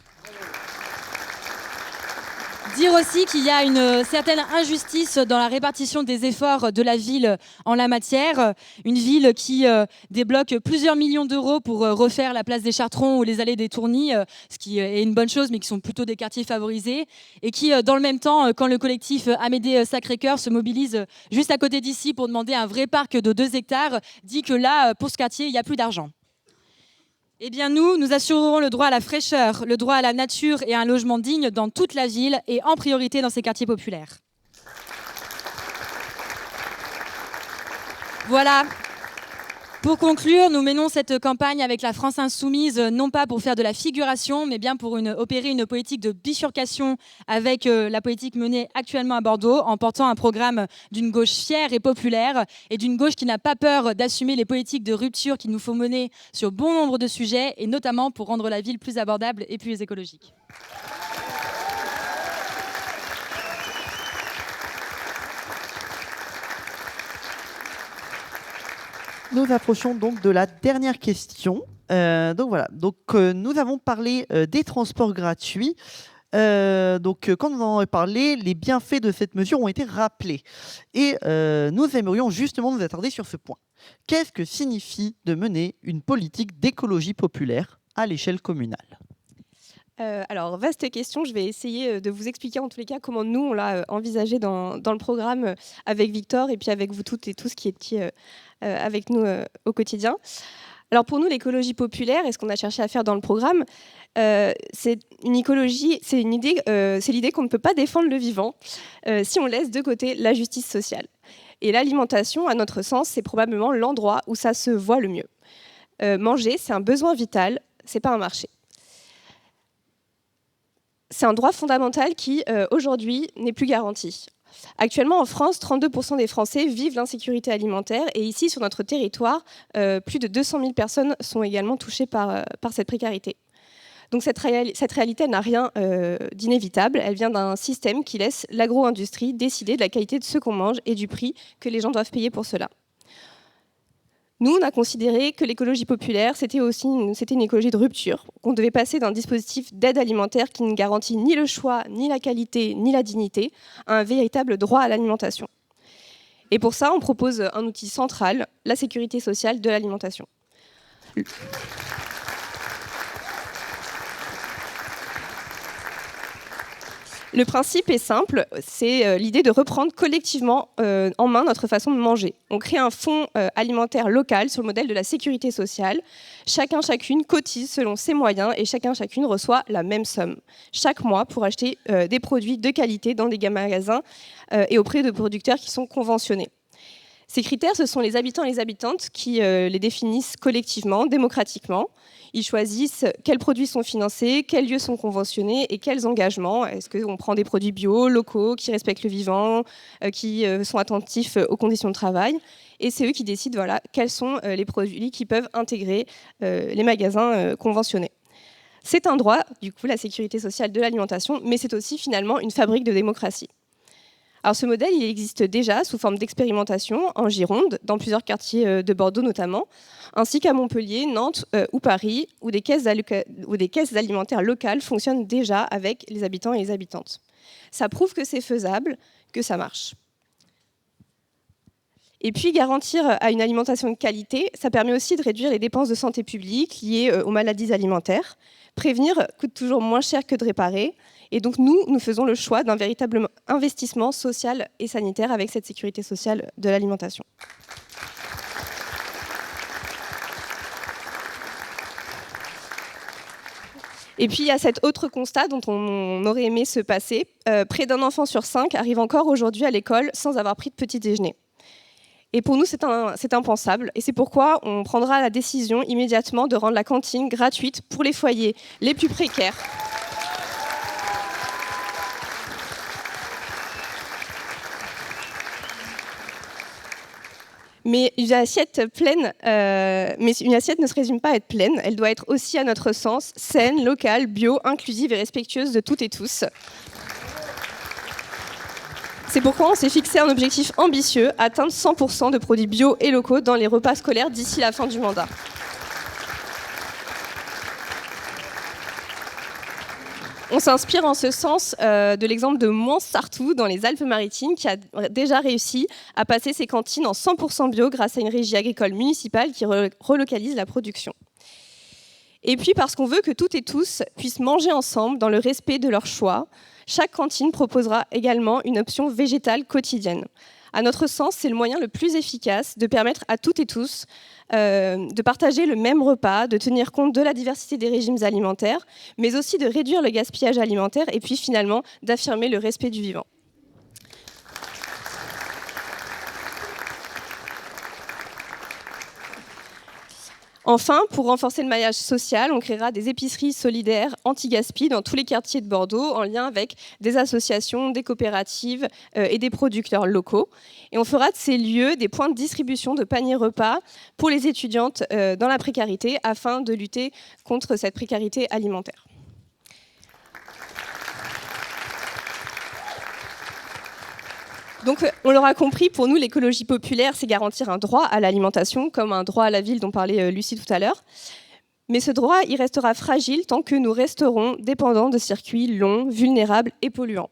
Dire aussi qu'il y a une certaine injustice dans la répartition des efforts de la ville en la matière. Une ville qui débloque plusieurs millions d'euros pour refaire la place des Chartrons ou les allées des Tournis, ce qui est une bonne chose, mais qui sont plutôt des quartiers favorisés. Et qui, dans le même temps, quand le collectif Amédée Sacré-Cœur se mobilise juste à côté d'ici pour demander un vrai parc de 2 hectares, dit que là, pour ce quartier, il n'y a plus d'argent. Eh bien nous assurerons le droit à la fraîcheur, le droit à la nature et à un logement digne dans toute la ville et en priorité dans ces quartiers populaires. Voilà. Pour conclure, nous menons cette campagne avec la France Insoumise, non pas pour faire de la figuration, mais bien pour opérer une politique de bifurcation avec la politique menée actuellement à Bordeaux, en portant un programme d'une gauche fière et populaire, et d'une gauche qui n'a pas peur d'assumer les politiques de rupture qu'il nous faut mener sur bon nombre de sujets, et notamment pour rendre la ville plus abordable et plus écologique. Nous approchons donc de la dernière question. Nous avons parlé des transports gratuits. Quand nous en avons parlé, les bienfaits de cette mesure ont été rappelés. Et nous aimerions justement nous attarder sur ce point. Qu'est-ce que signifie de mener une politique d'écologie populaire à l'échelle communale ? Alors, vaste question, je vais essayer de vous expliquer en tous les cas comment nous, on l'a envisagé dans le programme avec Victor et puis avec vous toutes et tous qui étiez avec nous au quotidien. Alors pour nous, l'écologie populaire, et ce qu'on a cherché à faire dans le programme, c'est une écologie, c'est l'idée qu'on ne peut pas défendre le vivant si on laisse de côté la justice sociale. Et l'alimentation, à notre sens, c'est probablement l'endroit où ça se voit le mieux. Manger, c'est un besoin vital, c'est pas un marché. C'est un droit fondamental qui, aujourd'hui, n'est plus garanti. Actuellement, en France, 32% des Français vivent l'insécurité alimentaire. Et ici, sur notre territoire, plus de 200 000 personnes sont également touchées par cette précarité. Donc cette réalité n'a rien d'inévitable. Elle vient d'un système qui laisse l'agro-industrie décider de la qualité de ce qu'on mange et du prix que les gens doivent payer pour cela. Nous, on a considéré que l'écologie populaire, c'était une écologie de rupture, qu'on devait passer d'un dispositif d'aide alimentaire qui ne garantit ni le choix, ni la qualité, ni la dignité, à un véritable droit à l'alimentation. Et pour ça, on propose un outil central, la sécurité sociale de l'alimentation. Le principe est simple, c'est l'idée de reprendre collectivement en main notre façon de manger. On crée un fonds alimentaire local sur le modèle de la sécurité sociale. Chacun, chacune cotise selon ses moyens et chacun, chacune reçoit la même somme chaque mois pour acheter des produits de qualité dans des magasins et auprès de producteurs qui sont conventionnés. Ces critères, ce sont les habitants et les habitantes qui les définissent collectivement, démocratiquement. Ils choisissent quels produits sont financés, quels lieux sont conventionnés et quels engagements. Est-ce qu'on prend des produits bio, locaux, qui respectent le vivant, qui sont attentifs aux conditions de travail. Et c'est eux qui décident quels sont les produits qui peuvent intégrer les magasins conventionnés. C'est un droit, du coup, la sécurité sociale de l'alimentation, mais c'est aussi finalement une fabrique de démocratie. Alors ce modèle, il existe déjà sous forme d'expérimentation en Gironde, dans plusieurs quartiers de Bordeaux notamment, ainsi qu'à Montpellier, Nantes ou Paris, où des caisses alimentaires locales fonctionnent déjà avec les habitants et les habitantes. Ça prouve que c'est faisable, que ça marche. Et puis garantir à une alimentation de qualité, ça permet aussi de réduire les dépenses de santé publique liées aux maladies alimentaires. Prévenir coûte toujours moins cher que de réparer. Et donc nous faisons le choix d'un véritable investissement social et sanitaire avec cette sécurité sociale de l'alimentation. Et puis il y a cet autre constat dont on aurait aimé se passer. Près d'un enfant sur 5 arrive encore aujourd'hui à l'école sans avoir pris de petit déjeuner. Et pour nous, c'est impensable. Et c'est pourquoi on prendra la décision immédiatement de rendre la cantine gratuite pour les foyers les plus précaires. Mais une assiette ne se résume pas à être pleine. Elle doit être aussi, à notre sens, saine, locale, bio, inclusive et respectueuse de toutes et tous. C'est pourquoi on s'est fixé un objectif ambitieux, atteindre 100% de produits bio et locaux dans les repas scolaires d'ici la fin du mandat. On s'inspire en ce sens de l'exemple de Mons-Sartoux dans les Alpes-Maritimes qui a déjà réussi à passer ses cantines en 100% bio grâce à une régie agricole municipale qui relocalise la production. Et puis parce qu'on veut que toutes et tous puissent manger ensemble dans le respect de leur choix, chaque cantine proposera également une option végétale quotidienne. À notre sens, c'est le moyen le plus efficace de permettre à toutes et tous de partager le même repas, de tenir compte de la diversité des régimes alimentaires, mais aussi de réduire le gaspillage alimentaire et puis finalement d'affirmer le respect du vivant. Enfin, pour renforcer le maillage social, on créera des épiceries solidaires anti-gaspi dans tous les quartiers de Bordeaux, en lien avec des associations, des coopératives et des producteurs locaux. Et on fera de ces lieux des points de distribution de paniers repas pour les étudiantes dans la précarité, afin de lutter contre cette précarité alimentaire. Donc, on l'aura compris, pour nous, l'écologie populaire, c'est garantir un droit à l'alimentation, comme un droit à la ville dont parlait Lucie tout à l'heure. Mais ce droit, il restera fragile tant que nous resterons dépendants de circuits longs, vulnérables et polluants.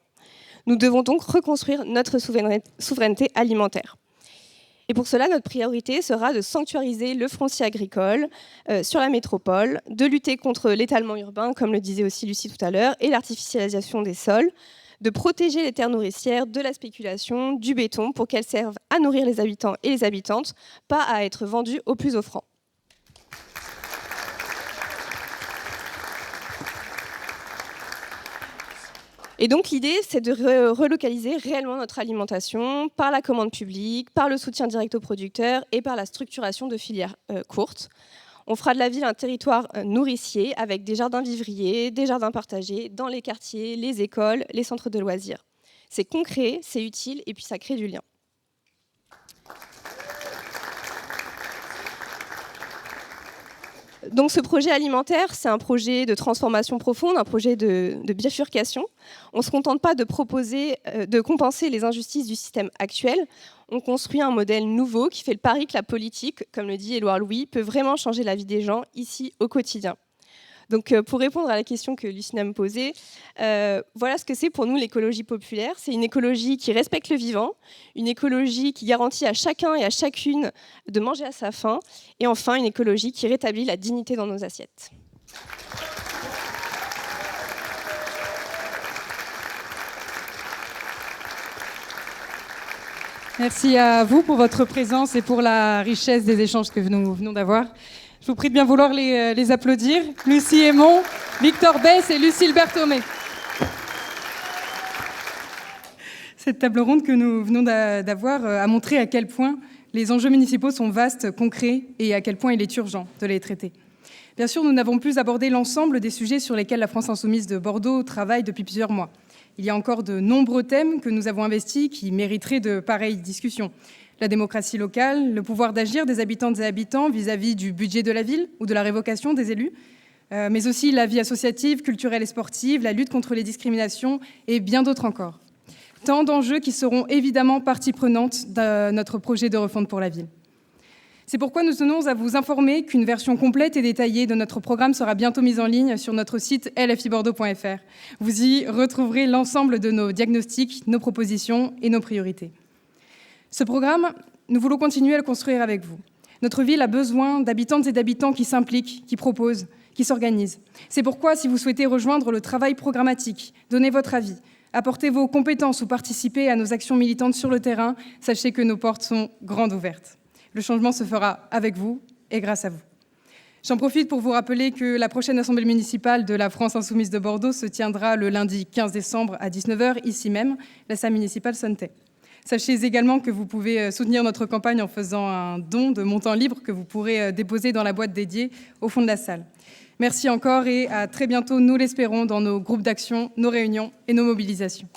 Nous devons donc reconstruire notre souveraineté alimentaire. Et pour cela, notre priorité sera de sanctuariser le foncier agricole sur la métropole, de lutter contre l'étalement urbain, comme le disait aussi Lucie tout à l'heure, et l'artificialisation des sols, de protéger les terres nourricières de la spéculation, du béton, pour qu'elles servent à nourrir les habitants et les habitantes, pas à être vendues au plus offrant. Et donc l'idée, c'est de relocaliser réellement notre alimentation par la commande publique, par le soutien direct aux producteurs et par la structuration de filières courtes. On fera de la ville un territoire nourricier avec des jardins vivriers, des jardins partagés dans les quartiers, les écoles, les centres de loisirs. C'est concret, c'est utile et puis ça crée du lien. Donc ce projet alimentaire, c'est un projet de transformation profonde, un projet de bifurcation. On ne se contente pas de proposer, de compenser les injustices du système actuel. On construit un modèle nouveau qui fait le pari que la politique, comme le dit Édouard Louis, peut vraiment changer la vie des gens ici au quotidien. Donc pour répondre à la question que Lucina me posait, voilà ce que c'est pour nous l'écologie populaire. C'est une écologie qui respecte le vivant, une écologie qui garantit à chacun et à chacune de manger à sa faim, et enfin une écologie qui rétablit la dignité dans nos assiettes. Merci à vous pour votre présence et pour la richesse des échanges que nous venons d'avoir. Je vous prie de bien vouloir les applaudir. Lucie Aymon, Victor Bess et Lucille Berthomé. Cette table ronde que nous venons d'avoir a montré à quel point les enjeux municipaux sont vastes, concrets, et à quel point il est urgent de les traiter. Bien sûr, nous n'avons pu aborder l'ensemble des sujets sur lesquels la France Insoumise de Bordeaux travaille depuis plusieurs mois. Il y a encore de nombreux thèmes que nous avons investis qui mériteraient de pareilles discussions. La démocratie locale, le pouvoir d'agir des habitantes et habitants vis-à-vis du budget de la ville ou de la révocation des élus, mais aussi la vie associative, culturelle et sportive, la lutte contre les discriminations et bien d'autres encore. Tant d'enjeux qui seront évidemment partie prenante de notre projet de refonte pour la ville. C'est pourquoi nous tenons à vous informer qu'une version complète et détaillée de notre programme sera bientôt mise en ligne sur notre site lfibordeaux.fr. Vous y retrouverez l'ensemble de nos diagnostics, nos propositions et nos priorités. Ce programme, nous voulons continuer à le construire avec vous. Notre ville a besoin d'habitantes et d'habitants qui s'impliquent, qui proposent, qui s'organisent. C'est pourquoi, si vous souhaitez rejoindre le travail programmatique, donner votre avis, apporter vos compétences ou participer à nos actions militantes sur le terrain, sachez que nos portes sont grandes ouvertes. Le changement se fera avec vous et grâce à vous. J'en profite pour vous rappeler que la prochaine assemblée municipale de la France Insoumise de Bordeaux se tiendra le lundi 15 décembre à 19h, ici même, la salle municipale Sonnetais. Sachez également que vous pouvez soutenir notre campagne en faisant un don de montant libre que vous pourrez déposer dans la boîte dédiée au fond de la salle. Merci encore et à très bientôt, nous l'espérons, dans nos groupes d'action, nos réunions et nos mobilisations.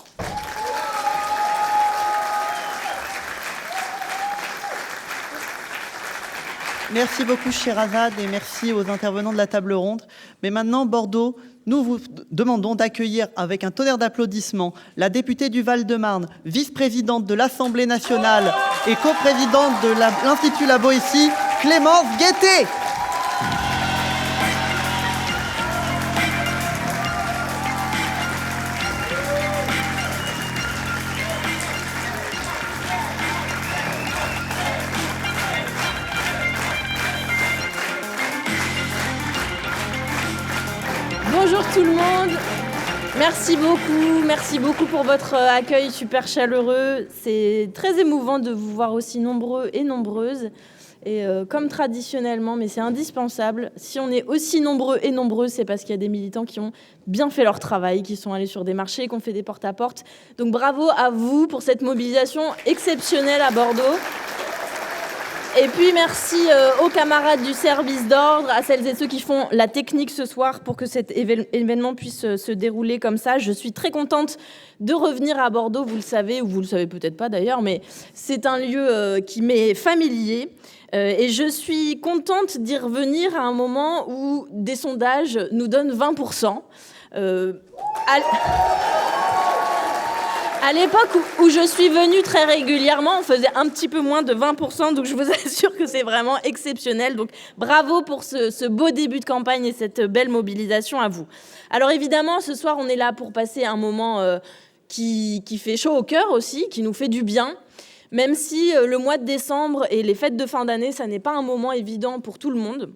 Merci beaucoup, Sherazade, et merci aux intervenants de la table ronde. Mais maintenant, Bordeaux, nous vous demandons d'accueillir avec un tonnerre d'applaudissements la députée du Val-de-Marne, vice-présidente de l'Assemblée nationale et coprésidente de l'Institut La Boétie, Clémence Guettet. Bonjour tout le monde, merci beaucoup pour votre accueil super chaleureux. C'est très émouvant de vous voir aussi nombreux et nombreuses. Et comme traditionnellement, mais c'est indispensable, si on est aussi nombreux et nombreuses, c'est parce qu'il y a des militants qui ont bien fait leur travail, qui sont allés sur des marchés, qui ont fait des porte-à-porte. Donc bravo à vous pour cette mobilisation exceptionnelle à Bordeaux. Et puis merci aux camarades du service d'ordre, à celles et ceux qui font la technique ce soir pour que cet événement puisse se dérouler comme ça. Je suis très contente de revenir à Bordeaux, vous le savez, ou vous le savez peut-être pas d'ailleurs, mais c'est un lieu qui m'est familier. Et je suis contente d'y revenir à un moment où des sondages nous donnent 20%. À l'époque où je suis venue très régulièrement, on faisait un petit peu moins de 20%, donc je vous assure que c'est vraiment exceptionnel. Donc bravo pour ce beau début de campagne et cette belle mobilisation à vous. Alors évidemment, ce soir, on est là pour passer un moment qui fait chaud au cœur aussi, qui nous fait du bien. Même si le mois de décembre et les fêtes de fin d'année, ça n'est pas un moment évident pour tout le monde.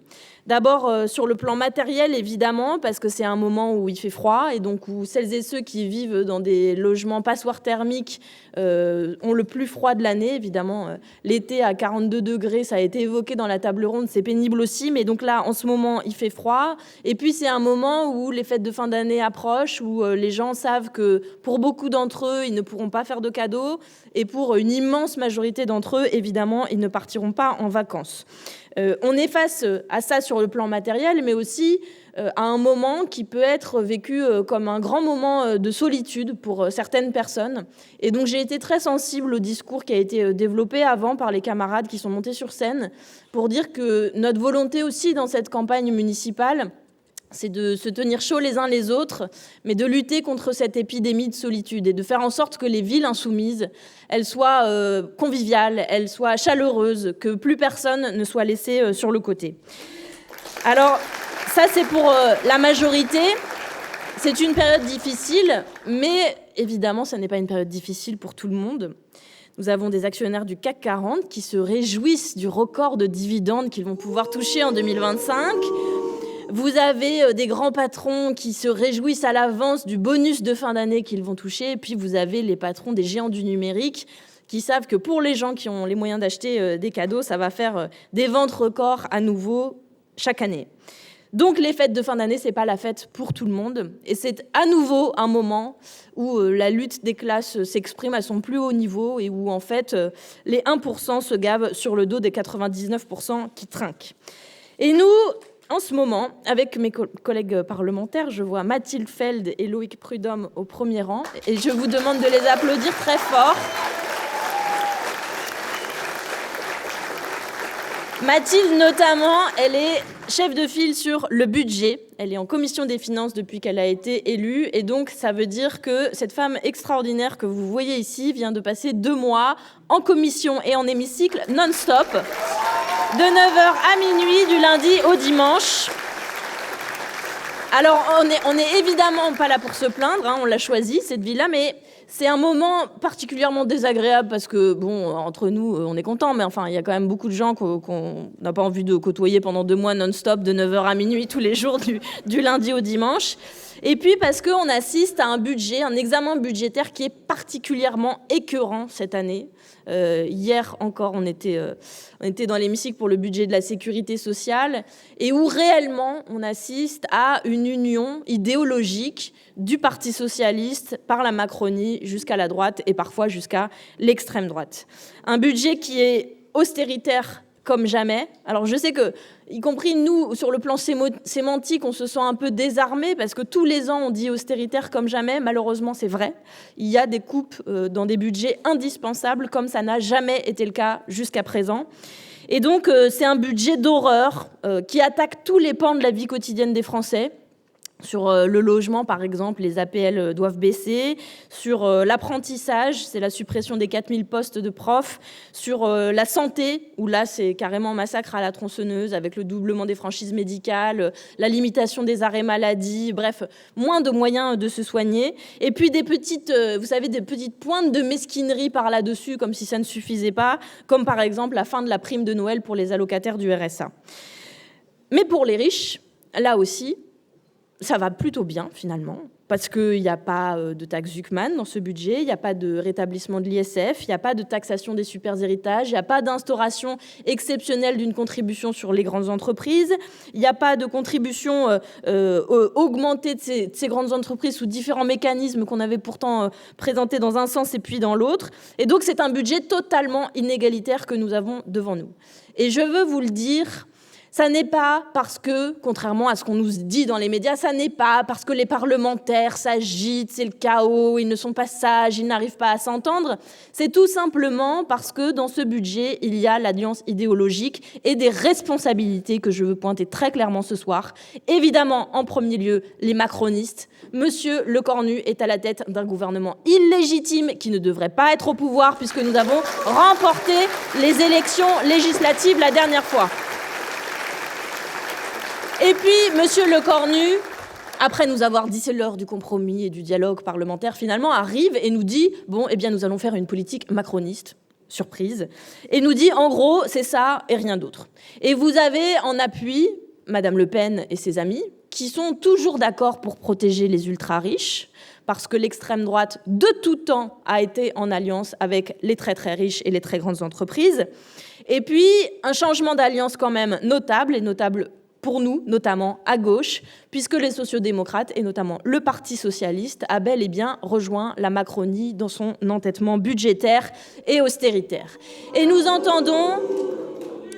D'abord, sur le plan matériel, évidemment, parce que c'est un moment où il fait froid et donc où celles et ceux qui vivent dans des logements passoires thermiques ont le plus froid de l'année. Évidemment, l'été à 42 degrés, ça a été évoqué dans la table ronde, c'est pénible aussi. Mais donc là, en ce moment, il fait froid. Et puis, c'est un moment où les fêtes de fin d'année approchent, où les gens savent que pour beaucoup d'entre eux, ils ne pourront pas faire de cadeaux. Et pour une immense majorité d'entre eux, évidemment, ils ne partiront pas en vacances. On est face à ça sur le plan matériel, mais aussi à un moment qui peut être vécu comme un grand moment de solitude pour certaines personnes. Et donc j'ai été très sensible au discours qui a été développé avant par les camarades qui sont montés sur scène pour dire que notre volonté aussi dans cette campagne municipale, c'est de se tenir chaud les uns les autres, mais de lutter contre cette épidémie de solitude et de faire en sorte que les villes insoumises, elles soient conviviales, elles soient chaleureuses, que plus personne ne soit laissé sur le côté. Alors, ça c'est pour la majorité. C'est une période difficile, mais évidemment, ça n'est pas une période difficile pour tout le monde. Nous avons des actionnaires du CAC 40 qui se réjouissent du record de dividendes qu'ils vont pouvoir toucher en 2025. Vous avez des grands patrons qui se réjouissent à l'avance du bonus de fin d'année qu'ils vont toucher. Et puis, vous avez les patrons des géants du numérique qui savent que pour les gens qui ont les moyens d'acheter des cadeaux, ça va faire des ventes records à nouveau chaque année. Donc, les fêtes de fin d'année, ce n'est pas la fête pour tout le monde. Et c'est à nouveau un moment où la lutte des classes s'exprime à son plus haut niveau et où, en fait, les 1% se gavent sur le dos des 99% qui trinquent. Et nous... En ce moment, avec mes collègues parlementaires, je vois Mathilde Feld et Loïc Prudhomme au premier rang et je vous demande de les applaudir très fort. Mathilde, notamment, elle est chef de file sur le budget. Elle est en commission des finances depuis qu'elle a été élue. Et donc, ça veut dire que cette femme extraordinaire que vous voyez ici vient de passer 2 mois en commission et en hémicycle non-stop, de 9h à minuit, du lundi au dimanche. Alors, on est évidemment pas là pour se plaindre, hein, on l'a choisi, cette vie-là, mais c'est un moment particulièrement désagréable parce que, bon, entre nous, on est contents, mais enfin, il y a quand même beaucoup de gens qu'on n'a pas envie de côtoyer pendant 2 mois non-stop, de 9h à minuit, tous les jours, du lundi au dimanche. Et puis parce qu'on assiste à un budget, un examen budgétaire qui est particulièrement écœurant cette année. Hier encore, on était dans l'hémicycle pour le budget de la sécurité sociale et où réellement on assiste à une union idéologique du Parti socialiste par la Macronie jusqu'à la droite et parfois jusqu'à l'extrême droite. Un budget qui est austéritaire comme jamais. Alors je sais que, y compris nous, sur le plan sémantique, on se sent un peu désarmé parce que tous les ans on dit austéritaire comme jamais. Malheureusement, c'est vrai. Il y a des coupes dans des budgets indispensables comme ça n'a jamais été le cas jusqu'à présent. Et donc c'est un budget d'horreur qui attaque tous les pans de la vie quotidienne des Français. Sur le logement, par exemple, les APL doivent baisser. Sur l'apprentissage, c'est la suppression des 4000 postes de profs. Sur la santé, où là, c'est carrément massacre à la tronçonneuse avec le doublement des franchises médicales, la limitation des arrêts maladie, bref, moins de moyens de se soigner. Et puis des petites, vous savez, des petites pointes de mesquinerie par là-dessus, comme si ça ne suffisait pas, comme par exemple la fin de la prime de Noël pour les allocataires du RSA. Mais pour les riches, là aussi, ça va plutôt bien, finalement. parce qu'il n'y a pas de taxe Zuckman dans ce budget, il n'y a pas de rétablissement de l'ISF, il n'y a pas de taxation des super-héritages, il n'y a pas d'instauration exceptionnelle d'une contribution sur les grandes entreprises, il n'y a pas de contribution augmentée de ces grandes entreprises sous différents mécanismes qu'on avait pourtant présentés dans un sens et puis dans l'autre. Et donc, c'est un budget totalement inégalitaire que nous avons devant nous. Et je veux vous le dire, ça n'est pas parce que, contrairement à ce qu'on nous dit dans les médias, ça n'est pas parce que les parlementaires s'agitent, c'est le chaos, ils ne sont pas sages, ils n'arrivent pas à s'entendre. C'est tout simplement parce que dans ce budget, il y a l'alliance idéologique et des responsabilités que je veux pointer très clairement ce soir. Évidemment, en premier lieu, les macronistes. Monsieur Lecornu est à la tête d'un gouvernement illégitime qui ne devrait pas être au pouvoir puisque nous avons remporté les élections législatives la dernière fois. Et puis, monsieur Lecornu, après nous avoir dit c'est l'heure du compromis et du dialogue parlementaire, finalement arrive et nous dit « Bon, eh bien, nous allons faire une politique macroniste. » Surprise. Et nous dit, en gros, c'est ça et rien d'autre. Et vous avez en appui Madame Le Pen et ses amis qui sont toujours d'accord pour protéger les ultra-riches, parce que l'extrême droite, de tout temps, a été en alliance avec les très très riches et les très grandes entreprises. Et puis, un changement d'alliance quand même notable, et notable pour nous, notamment à gauche, puisque les sociodémocrates, et notamment le Parti socialiste, a bel et bien rejoint la Macronie dans son entêtement budgétaire et austéritaire. Et nous entendons,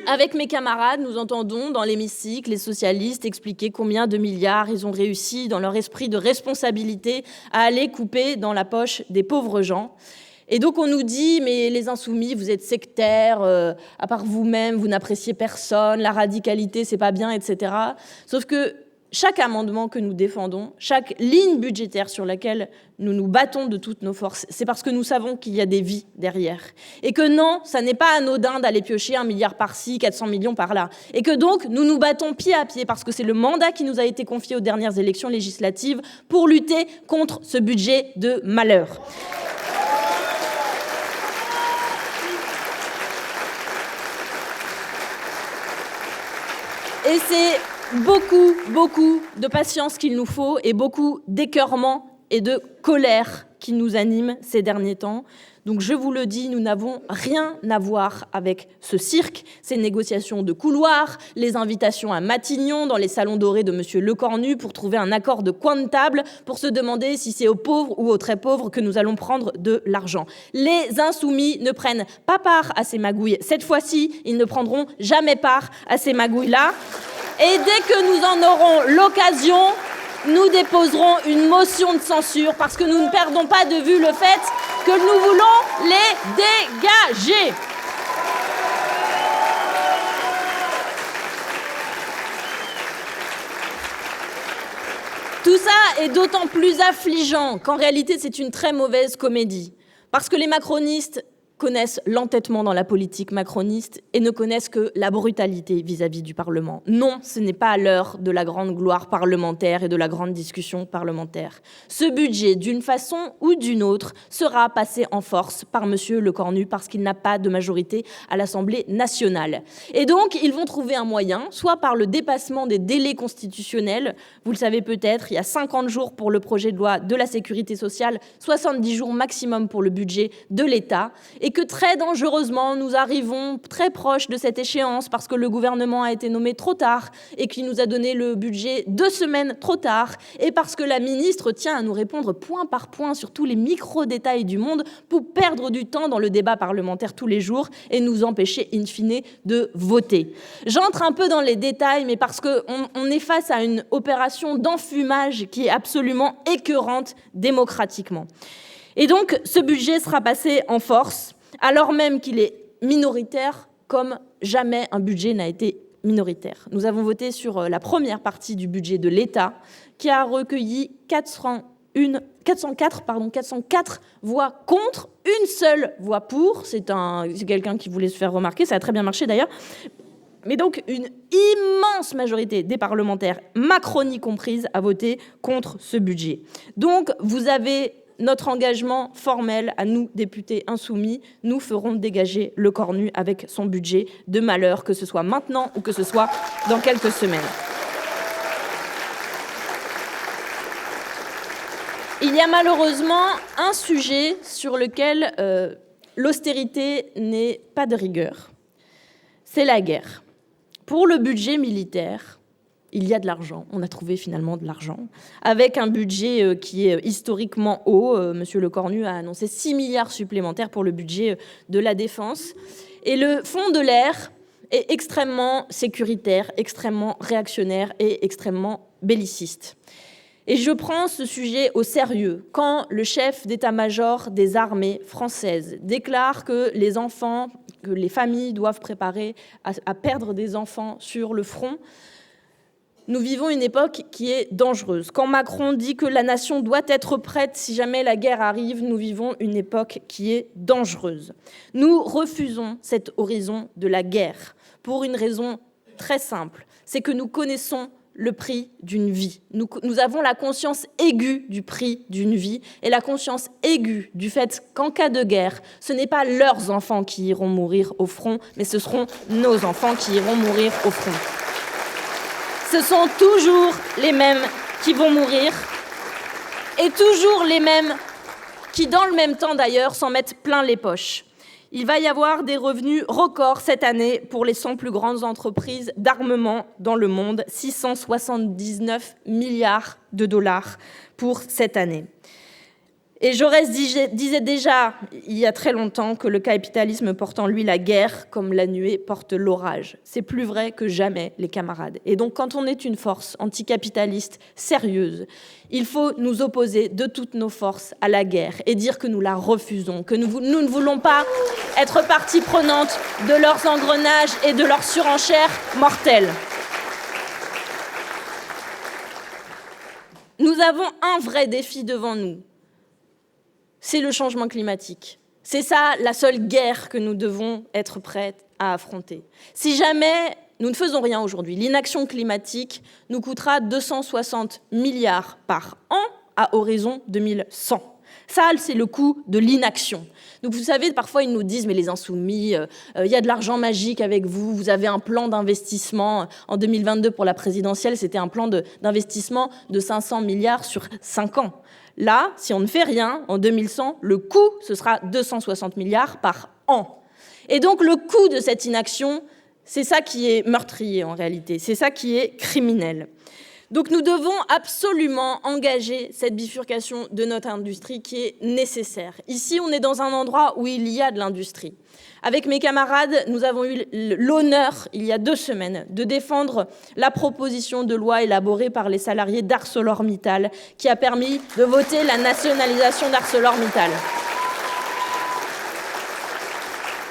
avec mes camarades, nous entendons dans l'hémicycle les socialistes expliquer combien de milliards ils ont réussi, dans leur esprit de responsabilité, à aller couper dans la poche des pauvres gens. Et donc on nous dit, mais les insoumis, vous êtes sectaires, à part vous-même, vous n'appréciez personne, la radicalité, c'est pas bien, etc. Sauf que chaque amendement que nous défendons, chaque ligne budgétaire sur laquelle nous nous battons de toutes nos forces, c'est parce que nous savons qu'il y a des vies derrière. Et que non, ça n'est pas anodin d'aller piocher 1 milliard par-ci, 400 millions par-là. Et que donc, nous nous battons pied à pied, parce que c'est le mandat qui nous a été confié aux dernières élections législatives pour lutter contre ce budget de malheur. Et c'est beaucoup de patience qu'il nous faut et beaucoup d'écœurement et de colère qui nous anime ces derniers temps. Donc je vous le dis, nous n'avons rien à voir avec ce cirque, ces négociations de couloir, les invitations à Matignon dans les salons dorés de monsieur Lecornu pour trouver un accord de coin de table pour se demander si c'est aux pauvres ou aux très pauvres que nous allons prendre de l'argent. Les insoumis ne prennent pas part à ces magouilles. Cette fois-ci, ils ne prendront jamais part à ces magouilles-là. Et dès que nous en aurons l'occasion, nous déposerons une motion de censure parce que nous ne perdons pas de vue le fait que nous voulons les dégager. Tout ça est d'autant plus affligeant qu'en réalité, c'est une très mauvaise comédie. Parce que les macronistes connaissent l'entêtement dans la politique macroniste et ne connaissent que la brutalité vis-à-vis du Parlement. Non, ce n'est pas l'heure de la grande gloire parlementaire et de la grande discussion parlementaire. Ce budget, d'une façon ou d'une autre, sera passé en force par monsieur Lecornu parce qu'il n'a pas de majorité à l'Assemblée nationale. Et donc, ils vont trouver un moyen, soit par le dépassement des délais constitutionnels, vous le savez peut-être, il y a 50 jours pour le projet de loi de la sécurité sociale, 70 jours maximum pour le budget de l'État, et que très dangereusement, nous arrivons très proche de cette échéance parce que le gouvernement a été nommé trop tard et qu'il nous a donné le budget 2 semaines trop tard et parce que la ministre tient à nous répondre point par point sur tous les micro-détails du monde pour perdre du temps dans le débat parlementaire tous les jours et nous empêcher in fine de voter. J'entre un peu dans les détails, mais parce qu'on est face à une opération d'enfumage qui est absolument écœurante démocratiquement. Et donc, ce budget sera passé en force, alors même qu'il est minoritaire, comme jamais un budget n'a été minoritaire. Nous avons voté sur la première partie du budget de l'État, qui a recueilli 404 voix contre, une seule voix pour. C'est quelqu'un qui voulait se faire remarquer, ça a très bien marché d'ailleurs. Mais donc, une immense majorité des parlementaires, Macronie comprise, a voté contre ce budget. Donc, vous avez notre engagement formel à nous, députés insoumis, nous ferons dégager Lecornu avec son budget de malheur, que ce soit maintenant ou que ce soit dans quelques semaines. Il y a malheureusement un sujet sur lequel l'austérité n'est pas de rigueur. C'est la guerre. Pour le budget militaire, il y a de l'argent. On a trouvé finalement de l'argent. Avec un budget qui est historiquement haut, Monsieur Lecornu a annoncé 6 milliards supplémentaires pour le budget de la défense. Et le front de l'air est extrêmement sécuritaire, extrêmement réactionnaire et extrêmement belliciste. Et je prends ce sujet au sérieux quand le chef d'état-major des armées françaises déclare que les enfants, que les familles doivent préparer à perdre des enfants sur le front. Nous vivons une époque qui est dangereuse. Quand Macron dit que la nation doit être prête si jamais la guerre arrive, nous vivons une époque qui est dangereuse. Nous refusons cet horizon de la guerre pour une raison très simple, c'est que nous connaissons le prix d'une vie. Nous avons la conscience aiguë du prix d'une vie et la conscience aiguë du fait qu'en cas de guerre, ce n'est pas leurs enfants qui iront mourir au front, mais ce seront nos enfants qui iront mourir au front. Ce sont toujours les mêmes qui vont mourir et toujours les mêmes qui, dans le même temps d'ailleurs, s'en mettent plein les poches. Il va y avoir des revenus records cette année pour les 100 plus grandes entreprises d'armement dans le monde, 679 milliards de dollars pour cette année. Et Jaurès disait déjà, il y a très longtemps, que le capitalisme porte en lui la guerre comme la nuée porte l'orage. C'est plus vrai que jamais, les camarades. Et donc, quand on est une force anticapitaliste sérieuse, il faut nous opposer de toutes nos forces à la guerre et dire que nous la refusons, que nous ne voulons pas être partie prenante de leurs engrenages et de leurs surenchères mortelles. Nous avons un vrai défi devant nous. C'est le changement climatique. C'est ça la seule guerre que nous devons être prêts à affronter. Si jamais nous ne faisons rien aujourd'hui, l'inaction climatique nous coûtera 260 milliards par an à horizon 2100. Ça, c'est le coût de l'inaction. Donc vous savez, parfois ils nous disent, mais les insoumis, il y a de l'argent magique avec vous, vous avez un plan d'investissement. En 2022, pour la présidentielle, c'était un plan d'investissement de 500 milliards sur 5 ans. Là, si on ne fait rien, en 2100, le coût, ce sera 260 milliards par an. Et donc le coût de cette inaction, c'est ça qui est meurtrier en réalité, c'est ça qui est criminel. Donc nous devons absolument engager cette bifurcation de notre industrie qui est nécessaire. Ici, on est dans un endroit où il y a de l'industrie. Avec mes camarades, nous avons eu l'honneur, il y a 2 semaines, de défendre la proposition de loi élaborée par les salariés d'ArcelorMittal qui a permis de voter la nationalisation d'ArcelorMittal.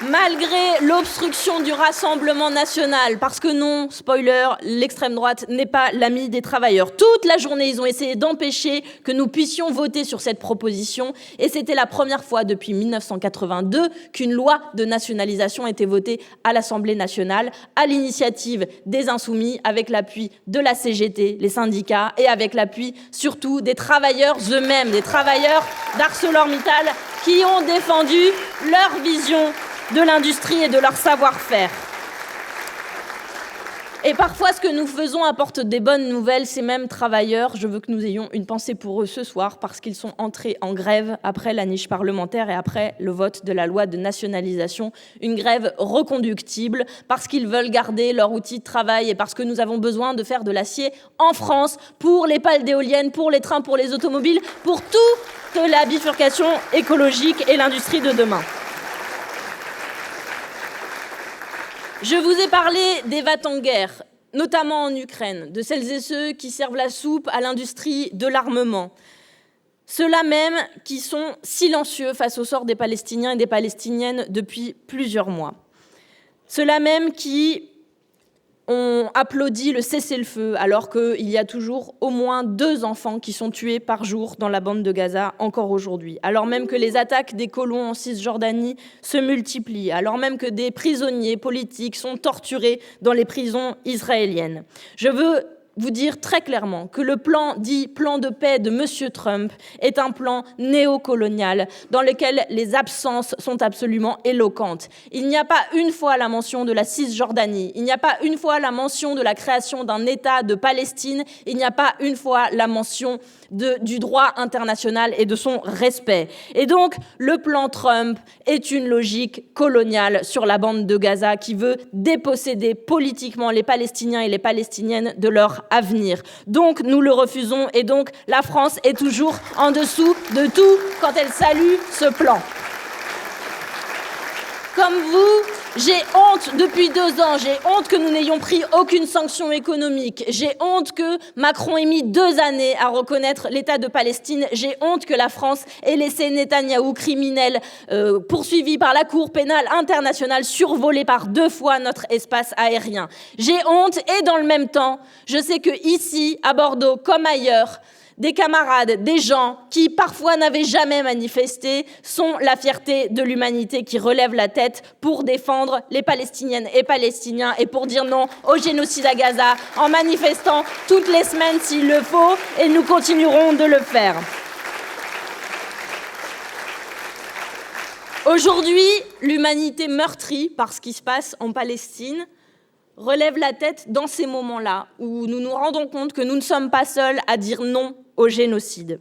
Malgré l'obstruction du Rassemblement national, parce que non, spoiler, l'extrême droite n'est pas l'ami des travailleurs. Toute la journée, ils ont essayé d'empêcher que nous puissions voter sur cette proposition, et c'était la première fois depuis 1982 qu'une loi de nationalisation était votée à l'Assemblée nationale, à l'initiative des Insoumis, avec l'appui de la CGT, les syndicats, et avec l'appui surtout des travailleurs eux-mêmes, des travailleurs d'ArcelorMittal qui ont défendu leur vision de l'industrie et de leur savoir-faire. Et parfois, ce que nous faisons apporte des bonnes nouvelles. Ces mêmes travailleurs, je veux que nous ayons une pensée pour eux ce soir, parce qu'ils sont entrés en grève après la niche parlementaire et après le vote de la loi de nationalisation. Une grève reconductible, parce qu'ils veulent garder leur outil de travail et parce que nous avons besoin de faire de l'acier en France pour les pales d'éoliennes, pour les trains, pour les automobiles, pour toute la bifurcation écologique et l'industrie de demain. Je vous ai parlé des va-t-en-guerre, notamment en Ukraine, de celles et ceux qui servent la soupe à l'industrie de l'armement. Ceux-là même qui sont silencieux face au sort des Palestiniens et des Palestiniennes depuis plusieurs mois. Ceux-là même qui ont applaudi le cessez-le-feu alors qu'il y a toujours au moins 2 enfants qui sont tués par jour dans la bande de Gaza, encore aujourd'hui. Alors même que les attaques des colons en Cisjordanie se multiplient, alors même que des prisonniers politiques sont torturés dans les prisons israéliennes. Je veux vous dire très clairement que le plan dit plan de paix de M. Trump est un plan néocolonial dans lequel les absences sont absolument éloquentes. Il n'y a pas une fois la mention de la Cisjordanie, il n'y a pas une fois la mention de la création d'un État de Palestine, il n'y a pas une fois la mention du droit international et de son respect. Et donc, le plan Trump est une logique coloniale sur la bande de Gaza qui veut déposséder politiquement les Palestiniens et les Palestiniennes de leur avenir. Donc, nous le refusons et donc la France est toujours en dessous de tout quand elle salue ce plan. Comme vous, j'ai honte depuis 2 ans, j'ai honte que nous n'ayons pris aucune sanction économique, j'ai honte que Macron ait mis 2 années à reconnaître l'État de Palestine, j'ai honte que la France ait laissé Netanyahou, criminel, poursuivi par la Cour pénale internationale, survolé par 2 fois notre espace aérien. J'ai honte et dans le même temps, je sais que ici, à Bordeaux, comme ailleurs, des camarades, des gens qui parfois n'avaient jamais manifesté sont la fierté de l'humanité qui relève la tête pour défendre les Palestiniennes et Palestiniens et pour dire non au génocide à Gaza en manifestant toutes les semaines s'il le faut et nous continuerons de le faire. Aujourd'hui, l'humanité meurtrie par ce qui se passe en Palestine relève la tête dans ces moments-là où nous nous rendons compte que nous ne sommes pas seuls à dire non au génocide.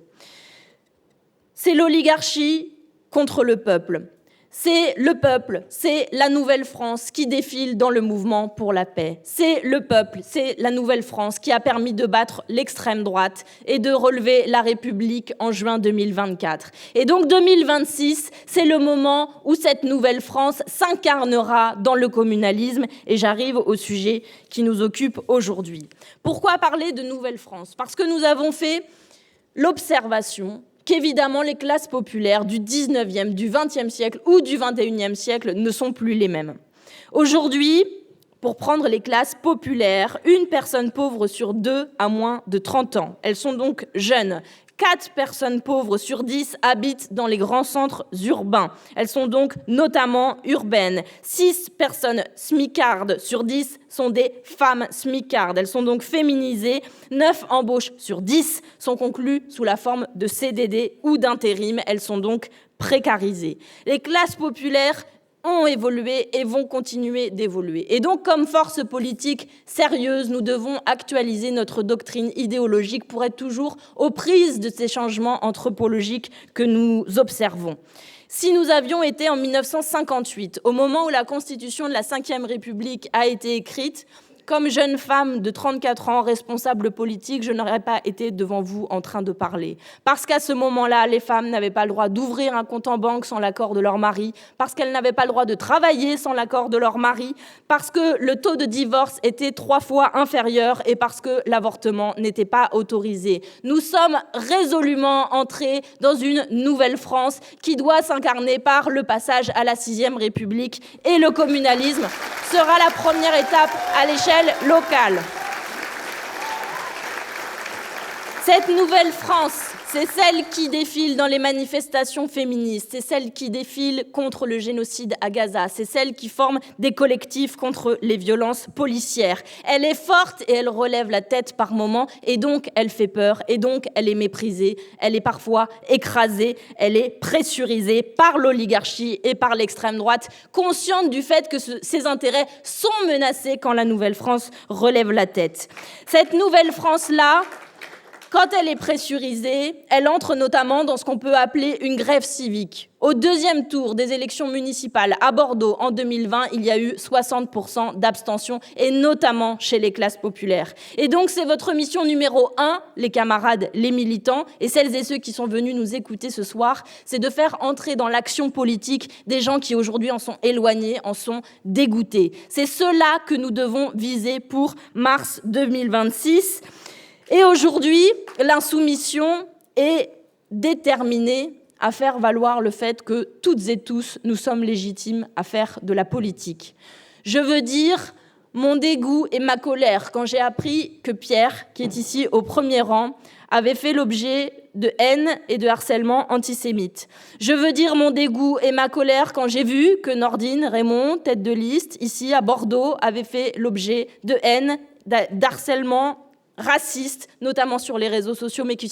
C'est l'oligarchie contre le peuple. C'est le peuple, c'est la Nouvelle-France qui défile dans le mouvement pour la paix. C'est le peuple, c'est la Nouvelle-France qui a permis de battre l'extrême droite et de relever la République en juin 2024. Et donc 2026, c'est le moment où cette Nouvelle-France s'incarnera dans le communalisme. Et j'arrive au sujet qui nous occupe aujourd'hui. Pourquoi parler de Nouvelle-France ? Parce que nous avons fait l'observation qu'évidemment les classes populaires du 19e, du 20e siècle ou du 21e siècle ne sont plus les mêmes. Aujourd'hui, pour prendre les classes populaires, une personne pauvre sur 2 a moins de 30 ans. Elles sont donc jeunes. 4 personnes pauvres sur 10 habitent dans les grands centres urbains. Elles sont donc notamment urbaines. 6 personnes smicardes sur 10 sont des femmes smicardes. Elles sont donc féminisées. 9 embauches sur 10 sont conclues sous la forme de CDD ou d'intérim. Elles sont donc précarisées. Les classes populaires ont évolué et vont continuer d'évoluer. Et donc, comme force politique sérieuse, nous devons actualiser notre doctrine idéologique pour être toujours aux prises de ces changements anthropologiques que nous observons. Si nous avions été en 1958, au moment où la Constitution de la Ve République a été écrite, comme jeune femme de 34 ans, responsable politique, je n'aurais pas été devant vous en train de parler. Parce qu'à ce moment-là, les femmes n'avaient pas le droit d'ouvrir un compte en banque sans l'accord de leur mari, parce qu'elles n'avaient pas le droit de travailler sans l'accord de leur mari, parce que le taux de divorce était 3 fois inférieur et parce que l'avortement n'était pas autorisé. Nous sommes résolument entrés dans une nouvelle France qui doit s'incarner par le passage à la 6e République et le communalisme sera la première étape à l'échelle locale. Cette nouvelle France, c'est celle qui défile dans les manifestations féministes, c'est celle qui défile contre le génocide à Gaza, c'est celle qui forme des collectifs contre les violences policières. Elle est forte et elle relève la tête par moments et donc elle fait peur et donc elle est méprisée, elle est parfois écrasée, elle est pressurisée par l'oligarchie et par l'extrême droite, consciente du fait que ses intérêts sont menacés quand la nouvelle France relève la tête. Cette nouvelle France-là, quand elle est pressurisée, elle entre notamment dans ce qu'on peut appeler une grève civique. Au 2e tour des élections municipales à Bordeaux en 2020, il y a eu 60% d'abstention, et notamment chez les classes populaires. Et donc c'est votre mission numéro 1, les camarades, les militants, et celles et ceux qui sont venus nous écouter ce soir, c'est de faire entrer dans l'action politique des gens qui aujourd'hui en sont éloignés, en sont dégoûtés. C'est ceux-là que nous devons viser pour mars 2026. Et aujourd'hui, l'insoumission est déterminée à faire valoir le fait que toutes et tous, nous sommes légitimes à faire de la politique. Je veux dire mon dégoût et ma colère quand j'ai appris que Pierre, qui est ici au premier rang, avait fait l'objet de haine et de harcèlement antisémite. Je veux dire mon dégoût et ma colère quand j'ai vu que Nordine Raymond, tête de liste, ici à Bordeaux, avait fait l'objet de haine, d'harcèlement racistes, notamment sur les réseaux sociaux, mais qui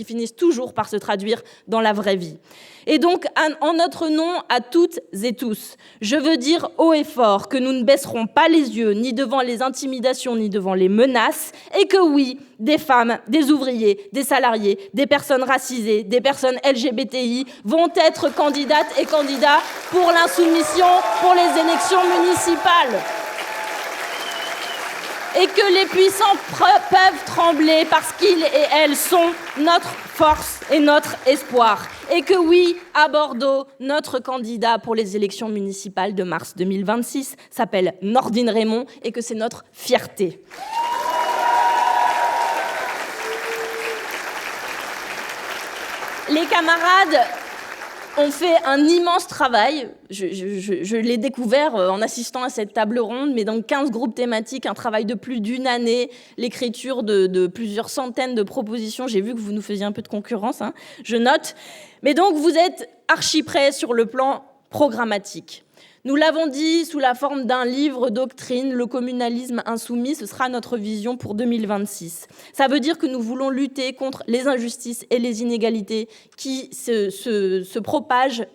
finissent toujours par se traduire dans la vraie vie. Et donc, en notre nom à toutes et tous, je veux dire haut et fort que nous ne baisserons pas les yeux ni devant les intimidations ni devant les menaces, et que oui, des femmes, des ouvriers, des salariés, des personnes racisées, des personnes LGBTI vont être candidates et candidats pour l'insoumission, pour les élections municipales. Et que les puissants peuvent trembler parce qu'ils et elles sont notre force et notre espoir. Et que oui, à Bordeaux, notre candidat pour les élections municipales de mars 2026 s'appelle Nordine Raymond et que c'est notre fierté. Les camarades ont fait un immense travail. Je l'ai découvert en assistant à cette table ronde, mais dans 15 groupes thématiques, un travail de plus d'1 année, l'écriture de plusieurs centaines de propositions. J'ai vu que vous nous faisiez un peu de concurrence, hein, je note. Mais donc, vous êtes archi prêts sur le plan programmatique. Nous l'avons dit sous la forme d'un livre doctrine, le communalisme insoumis, ce sera notre vision pour 2026. Ça veut dire que nous voulons lutter contre les injustices et les inégalités qui se propagent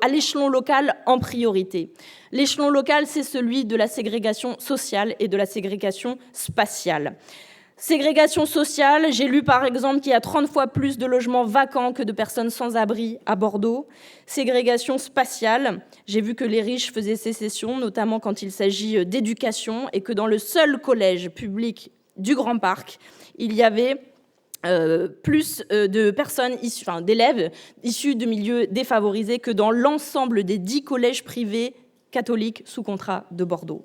à l'échelon local en priorité. L'échelon local, c'est celui de la ségrégation sociale et de la ségrégation spatiale. Ségrégation sociale, j'ai lu par exemple qu'il y a 30 fois plus de logements vacants que de personnes sans abri à Bordeaux. Ségrégation spatiale, j'ai vu que les riches faisaient sécession, notamment quand il s'agit d'éducation, et que dans le seul collège public du Grand Parc, il y avait plus de personnes d'élèves issus de milieux défavorisés que dans l'ensemble des 10 collèges privés catholiques sous contrat de Bordeaux.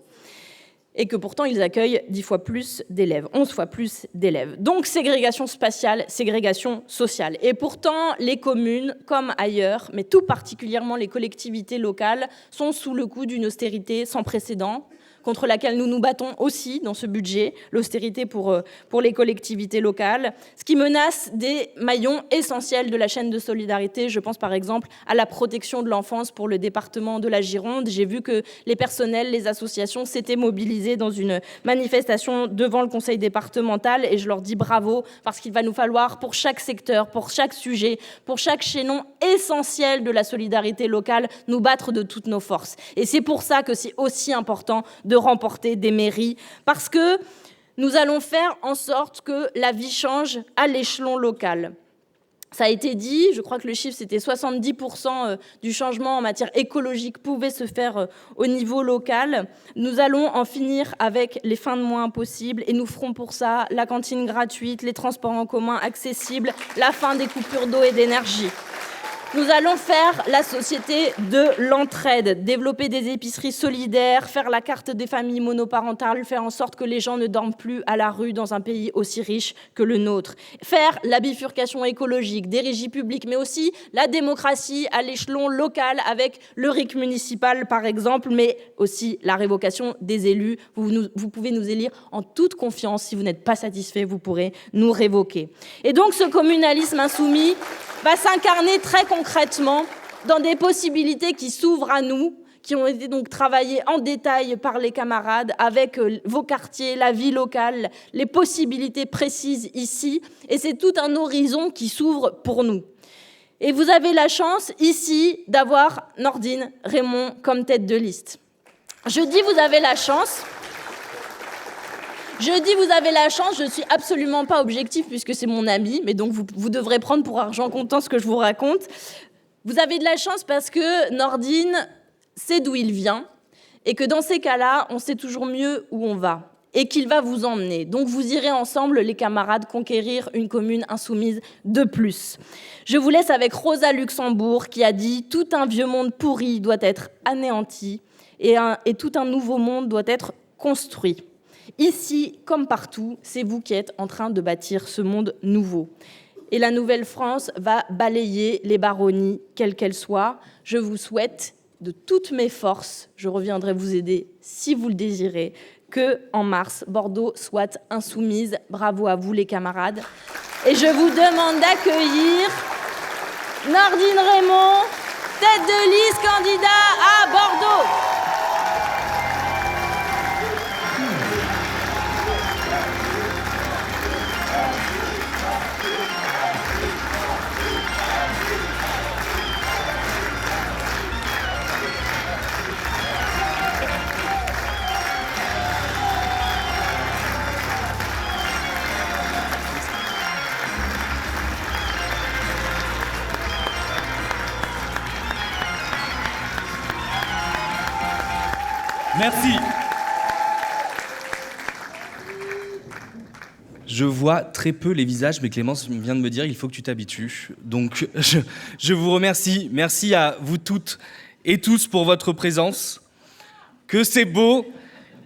Et que pourtant, ils accueillent 10 fois plus d'élèves, 11 fois plus d'élèves. Donc, ségrégation spatiale, ségrégation sociale. Et pourtant, les communes, comme ailleurs, mais tout particulièrement les collectivités locales, sont sous le coup d'une austérité sans précédent, contre laquelle nous nous battons aussi dans ce budget, l'austérité pour les collectivités locales, ce qui menace des maillons essentiels de la chaîne de solidarité. Je pense par exemple à la protection de l'enfance pour le département de la Gironde. J'ai vu que les personnels, les associations s'étaient mobilisés dans une manifestation devant le conseil départemental et je leur dis bravo parce qu'il va nous falloir pour chaque secteur, pour chaque sujet, pour chaque chaînon essentiel de la solidarité locale, nous battre de toutes nos forces. Et c'est pour ça que c'est aussi important de remporter des mairies, parce que nous allons faire en sorte que la vie change à l'échelon local. Ça a été dit, je crois que le chiffre c'était 70% du changement en matière écologique pouvait se faire au niveau local. Nous allons en finir avec les fins de mois impossibles et nous ferons pour ça la cantine gratuite, les transports en commun accessibles, la fin des coupures d'eau et d'énergie. Nous allons faire la société de l'entraide, développer des épiceries solidaires, faire la carte des familles monoparentales, faire en sorte que les gens ne dorment plus à la rue dans un pays aussi riche que le nôtre. Faire la bifurcation écologique des régies publiques, mais aussi la démocratie à l'échelon local avec le RIC municipal par exemple, mais aussi la révocation des élus. Vous pouvez nous élire en toute confiance. Si vous n'êtes pas satisfait, vous pourrez nous révoquer. Et donc ce communalisme insoumis va s'incarner très concrètement dans des possibilités qui s'ouvrent à nous, qui ont été donc travaillées en détail par les camarades avec vos quartiers, la vie locale, les possibilités précises ici. Et c'est tout un horizon qui s'ouvre pour nous. Et vous avez la chance ici d'avoir Nordine Raymond comme tête de liste. Je dis vous avez la chance. Je ne suis absolument pas objective puisque c'est mon ami, mais donc vous devrez prendre pour argent comptant ce que je vous raconte. Vous avez de la chance parce que Nordine sait d'où il vient et que dans ces cas-là, on sait toujours mieux où on va et qu'il va vous emmener. Donc vous irez ensemble, les camarades, conquérir une commune insoumise de plus. Je vous laisse avec Rosa Luxembourg qui a dit « Tout un vieux monde pourri doit être anéanti et tout un nouveau monde doit être construit ». Ici, comme partout, c'est vous qui êtes en train de bâtir ce monde nouveau. Et la Nouvelle-France va balayer les baronnies, quelles qu'elles soient. Je vous souhaite de toutes mes forces, je reviendrai vous aider si vous le désirez, que en mars, Bordeaux soit insoumise. Bravo à vous les camarades. Et je vous demande d'accueillir Nordine Raymond, tête de liste candidat à Bordeaux. Merci. Je vois très peu les visages, mais Clémence vient de me dire il faut que tu t'habitues. Donc je vous remercie. Merci à vous toutes et tous pour votre présence. Que c'est beau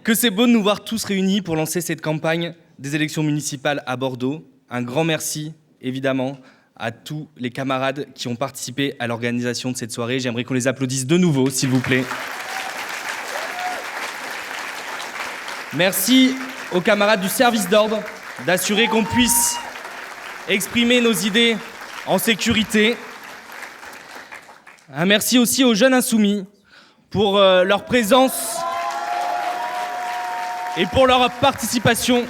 de nous voir tous réunis pour lancer cette campagne des élections municipales à Bordeaux. Un grand merci, évidemment, à tous les camarades qui ont participé à l'organisation de cette soirée. J'aimerais qu'on les applaudisse de nouveau, s'il vous plaît. Merci aux camarades du service d'ordre d'assurer qu'on puisse exprimer nos idées en sécurité. Un merci aussi aux jeunes insoumis pour leur présence et pour leur participation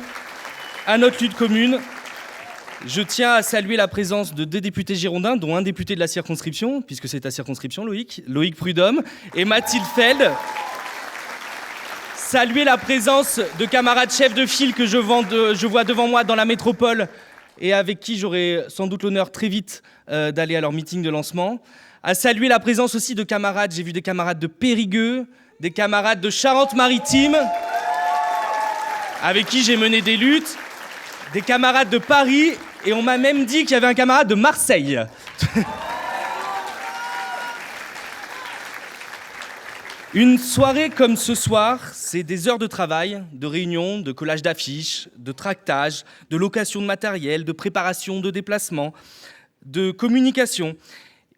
à notre lutte commune. Je tiens à saluer la présence de 2 députés girondins, dont un député de la circonscription, puisque c'est ta circonscription, Loïc Prudhomme et Mathilde Feld. Saluer la présence de camarades chefs de file que je vois devant moi dans la métropole et avec qui j'aurai sans doute l'honneur très vite d'aller à leur meeting de lancement. À saluer la présence aussi de camarades, j'ai vu des camarades de Périgueux, des camarades de Charente-Maritime, avec qui j'ai mené des luttes, des camarades de Paris, et on m'a même dit qu'il y avait un camarade de Marseille. Une soirée comme ce soir, c'est des heures de travail, de réunions, de collage d'affiches, de tractage, de location de matériel, de préparation de déplacements, de communication.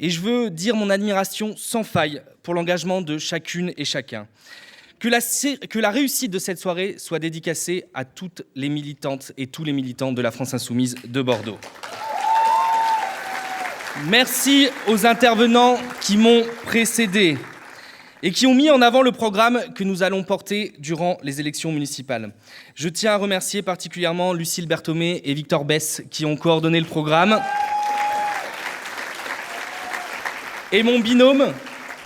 Et je veux dire mon admiration sans faille pour l'engagement de chacune et chacun. Que la réussite de cette soirée soit dédicacée à toutes les militantes et tous les militants de la France Insoumise de Bordeaux. Merci aux intervenants qui m'ont précédé et qui ont mis en avant le programme que nous allons porter durant les élections municipales. Je tiens à remercier particulièrement Lucille Berthomé et Victor Bess qui ont coordonné le programme. Et mon binôme,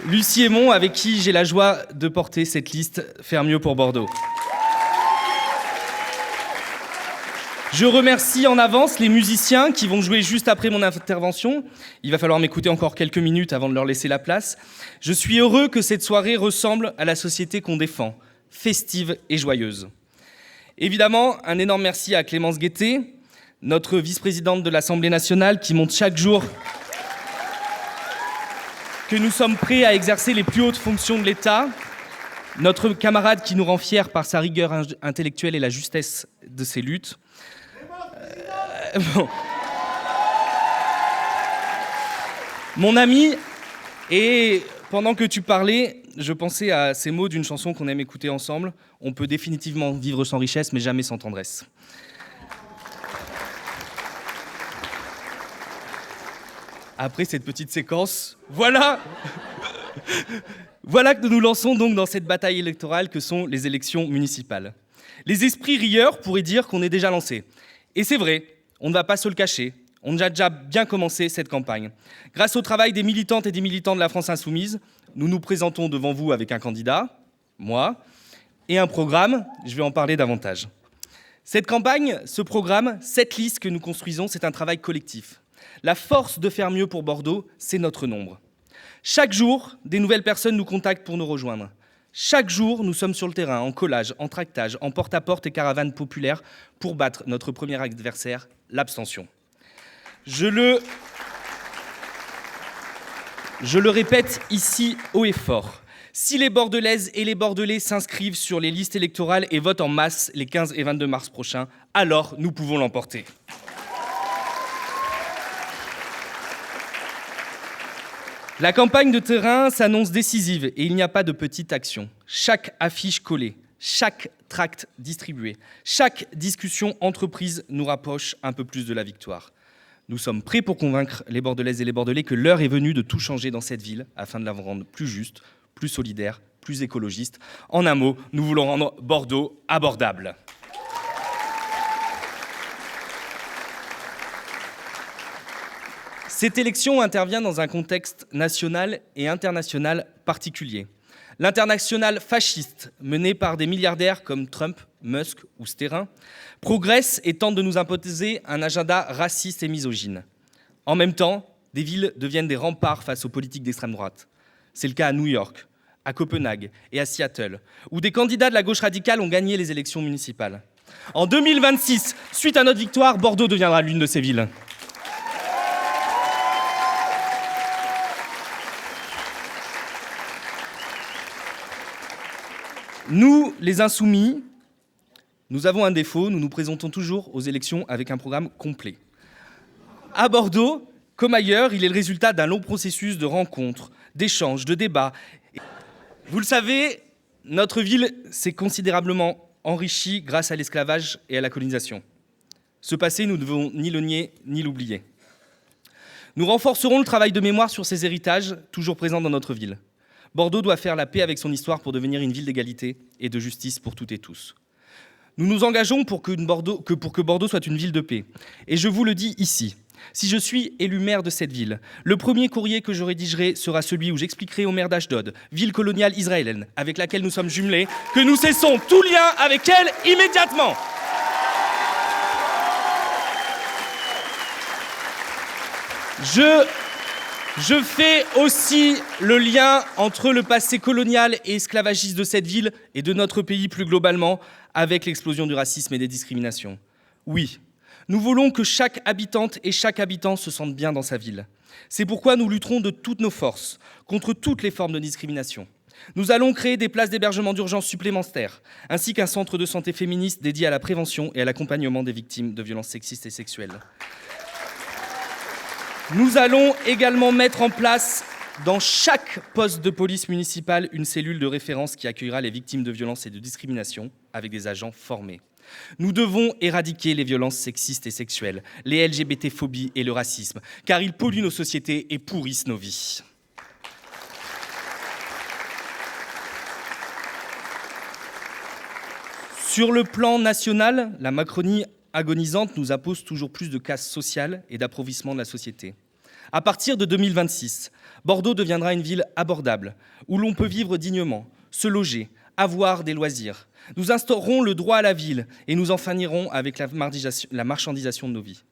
Lucie Aymon, avec qui j'ai la joie de porter cette liste Faire mieux pour Bordeaux. Je remercie en avance les musiciens qui vont jouer juste après mon intervention. Il va falloir m'écouter encore quelques minutes avant de leur laisser la place. Je suis heureux que cette soirée ressemble à la société qu'on défend, festive et joyeuse. Évidemment, un énorme merci à Clémence Guettet, notre vice-présidente de l'Assemblée nationale, qui montre chaque jour que nous sommes prêts à exercer les plus hautes fonctions de l'État, notre camarade qui nous rend fiers par sa rigueur intellectuelle et la justesse de ses luttes. Bon. Mon ami, et pendant que tu parlais, je pensais à ces mots d'une chanson qu'on aime écouter ensemble. On peut définitivement vivre sans richesse, mais jamais sans tendresse. Après cette petite séquence, voilà que nous lançons donc dans cette bataille électorale que sont les élections municipales. Les esprits rieurs pourraient dire qu'on est déjà lancé. Et c'est vrai, on ne va pas se le cacher, on a déjà bien commencé cette campagne. Grâce au travail des militantes et des militants de la France Insoumise, nous nous présentons devant vous avec un candidat, moi, et un programme, je vais en parler davantage. Cette campagne, ce programme, cette liste que nous construisons, c'est un travail collectif. La force de Faire mieux pour Bordeaux, c'est notre nombre. Chaque jour, des nouvelles personnes nous contactent pour nous rejoindre. Chaque jour, nous sommes sur le terrain, en collage, en tractage, en porte-à-porte et caravane populaire pour battre notre premier adversaire, l'abstention. Je le répète ici haut et fort. Si les Bordelaises et les Bordelais s'inscrivent sur les listes électorales et votent en masse les 15 et 22 mars prochains, alors nous pouvons l'emporter. La campagne de terrain s'annonce décisive et il n'y a pas de petite action. Chaque affiche collée, chaque tract distribué, chaque discussion entreprise nous rapproche un peu plus de la victoire. Nous sommes prêts pour convaincre les Bordelaises et les Bordelais que l'heure est venue de tout changer dans cette ville afin de la rendre plus juste, plus solidaire, plus écologiste. En un mot, nous voulons rendre Bordeaux abordable. Cette élection intervient dans un contexte national et international particulier. L'international fasciste, mené par des milliardaires comme Trump, Musk ou Sterrin, progresse et tente de nous imposer un agenda raciste et misogyne. En même temps, des villes deviennent des remparts face aux politiques d'extrême droite. C'est le cas à New York, à Copenhague et à Seattle, où des candidats de la gauche radicale ont gagné les élections municipales. En 2026, suite à notre victoire, Bordeaux deviendra l'une de ces villes. Nous, les Insoumis, nous avons un défaut, nous nous présentons toujours aux élections avec un programme complet. À Bordeaux, comme ailleurs, il est le résultat d'un long processus de rencontres, d'échanges, de débats. Vous le savez, notre ville s'est considérablement enrichie grâce à l'esclavage et à la colonisation. Ce passé, nous ne devons ni le nier, ni l'oublier. Nous renforcerons le travail de mémoire sur ces héritages, toujours présents dans notre ville. Bordeaux doit faire la paix avec son histoire pour devenir une ville d'égalité et de justice pour toutes et tous. Nous nous engageons pour que Bordeaux soit une ville de paix. Et je vous le dis ici, si je suis élu maire de cette ville, le premier courrier que je rédigerai sera celui où j'expliquerai au maire d'Ashdod, ville coloniale israélienne avec laquelle nous sommes jumelés, que nous cessons tout lien avec elle immédiatement. Je fais aussi le lien entre le passé colonial et esclavagiste de cette ville et de notre pays plus globalement avec l'explosion du racisme et des discriminations. Oui, nous voulons que chaque habitante et chaque habitant se sente bien dans sa ville. C'est pourquoi nous lutterons de toutes nos forces contre toutes les formes de discrimination. Nous allons créer des places d'hébergement d'urgence supplémentaires, ainsi qu'un centre de santé féministe dédié à la prévention et à l'accompagnement des victimes de violences sexistes et sexuelles. Nous allons également mettre en place dans chaque poste de police municipale une cellule de référence qui accueillera les victimes de violences et de discrimination avec des agents formés. Nous devons éradiquer les violences sexistes et sexuelles, les LGBT-phobies et le racisme, car ils polluent nos sociétés et pourrissent nos vies. Sur le plan national, la Macronie agonisante nous impose toujours plus de casse sociale et d'appauvrissement de la société. À partir de 2026, Bordeaux deviendra une ville abordable, où l'on peut vivre dignement, se loger, avoir des loisirs. Nous instaurerons le droit à la ville et nous en finirons avec la marchandisation de nos vies.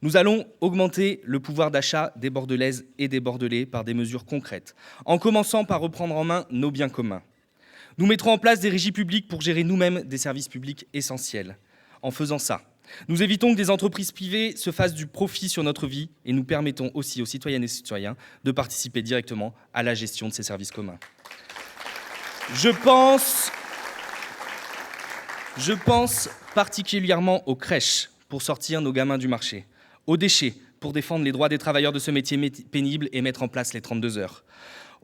Nous allons augmenter le pouvoir d'achat des Bordelaises et des Bordelais par des mesures concrètes, en commençant par reprendre en main nos biens communs. Nous mettrons en place des régies publiques pour gérer nous-mêmes des services publics essentiels. En faisant ça, nous évitons que des entreprises privées se fassent du profit sur notre vie et nous permettons aussi aux citoyennes et citoyens de participer directement à la gestion de ces services communs. Je pense particulièrement aux crèches pour sortir nos gamins du marché, aux déchets pour défendre les droits des travailleurs de ce métier pénible et mettre en place les 32 heures,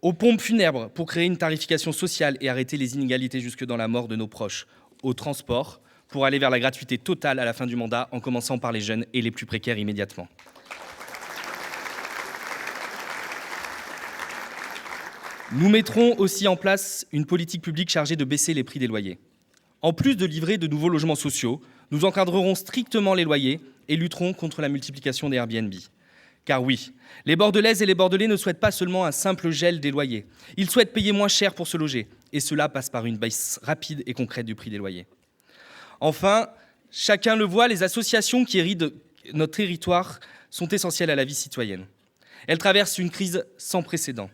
aux pompes funèbres pour créer une tarification sociale et arrêter les inégalités jusque dans la mort de nos proches, aux transports pour aller vers la gratuité totale à la fin du mandat, en commençant par les jeunes et les plus précaires immédiatement. Nous mettrons aussi en place une politique publique chargée de baisser les prix des loyers. En plus de livrer de nouveaux logements sociaux, nous encadrerons strictement les loyers et lutterons contre la multiplication des Airbnb. Car oui, les Bordelaises et les Bordelais ne souhaitent pas seulement un simple gel des loyers. Ils souhaitent payer moins cher pour se loger. Et cela passe par une baisse rapide et concrète du prix des loyers. Enfin, chacun le voit, les associations qui héritent de notre territoire sont essentielles à la vie citoyenne. Elles traversent une crise sans précédent.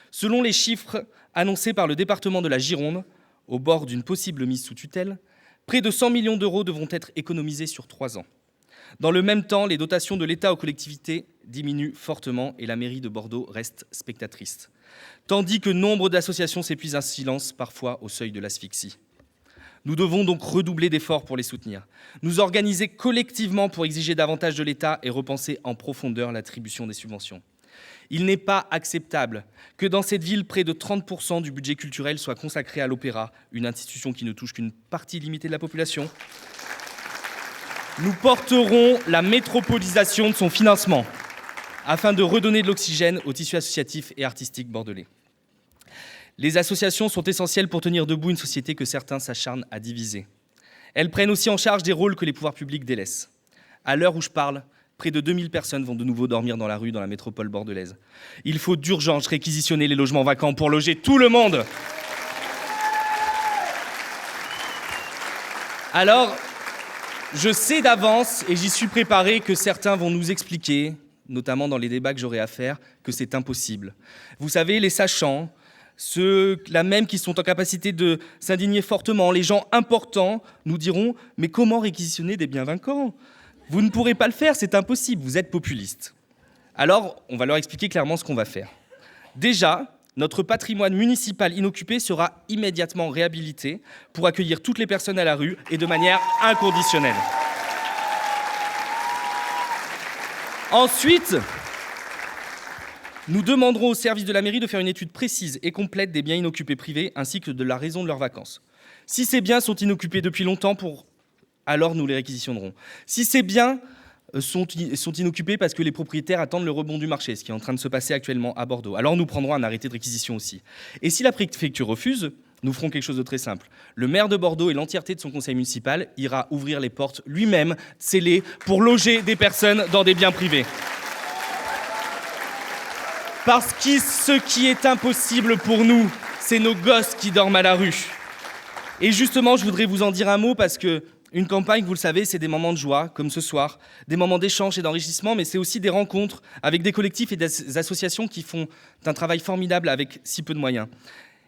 Selon les chiffres annoncés par le département de la Gironde, au bord d'une possible mise sous tutelle, près de 100 millions d'euros devront être économisés sur 3 ans. Dans le même temps, les dotations de l'État aux collectivités diminuent fortement et la mairie de Bordeaux reste spectatrice. Tandis que nombre d'associations s'épuisent en silence, parfois au seuil de l'asphyxie. Nous devons donc redoubler d'efforts pour les soutenir, nous organiser collectivement pour exiger davantage de l'État et repenser en profondeur l'attribution des subventions. Il n'est pas acceptable que dans cette ville, près de 30% du budget culturel soit consacré à l'opéra, une institution qui ne touche qu'une partie limitée de la population. Nous porterons la métropolisation de son financement afin de redonner de l'oxygène au tissu associatif et artistique bordelais. Les associations sont essentielles pour tenir debout une société que certains s'acharnent à diviser. Elles prennent aussi en charge des rôles que les pouvoirs publics délaissent. À l'heure où je parle, près de 2000 personnes vont de nouveau dormir dans la rue dans la métropole bordelaise. Il faut d'urgence réquisitionner les logements vacants pour loger tout le monde. Alors, je sais d'avance, et j'y suis préparé, que certains vont nous expliquer, notamment dans les débats que j'aurai à faire, que c'est impossible. Vous savez, les sachants, ceux-là même qui sont en capacité de s'indigner fortement, les gens importants, nous diront « Mais comment réquisitionner des biens vacants ? Vous ne pourrez pas le faire, c'est impossible, vous êtes populiste. » Alors, on va leur expliquer clairement ce qu'on va faire. Déjà, notre patrimoine municipal inoccupé sera immédiatement réhabilité pour accueillir toutes les personnes à la rue et de manière inconditionnelle. Ensuite, nous demanderons au service de la mairie de faire une étude précise et complète des biens inoccupés privés ainsi que de la raison de leurs vacances. Si ces biens sont inoccupés depuis longtemps, alors nous les réquisitionnerons. Si ces biens sont inoccupés parce que les propriétaires attendent le rebond du marché, ce qui est en train de se passer actuellement à Bordeaux, alors nous prendrons un arrêté de réquisition aussi. Et si la préfecture refuse, nous ferons quelque chose de très simple. Le maire de Bordeaux et l'entièreté de son conseil municipal ira ouvrir les portes lui-même, scellées, pour loger des personnes dans des biens privés. Parce que ce qui est impossible pour nous, c'est nos gosses qui dorment à la rue. Et justement, je voudrais vous en dire un mot parce que une campagne, vous le savez, c'est des moments de joie, comme ce soir, des moments d'échange et d'enrichissement, mais c'est aussi des rencontres avec des collectifs et des associations qui font un travail formidable avec si peu de moyens.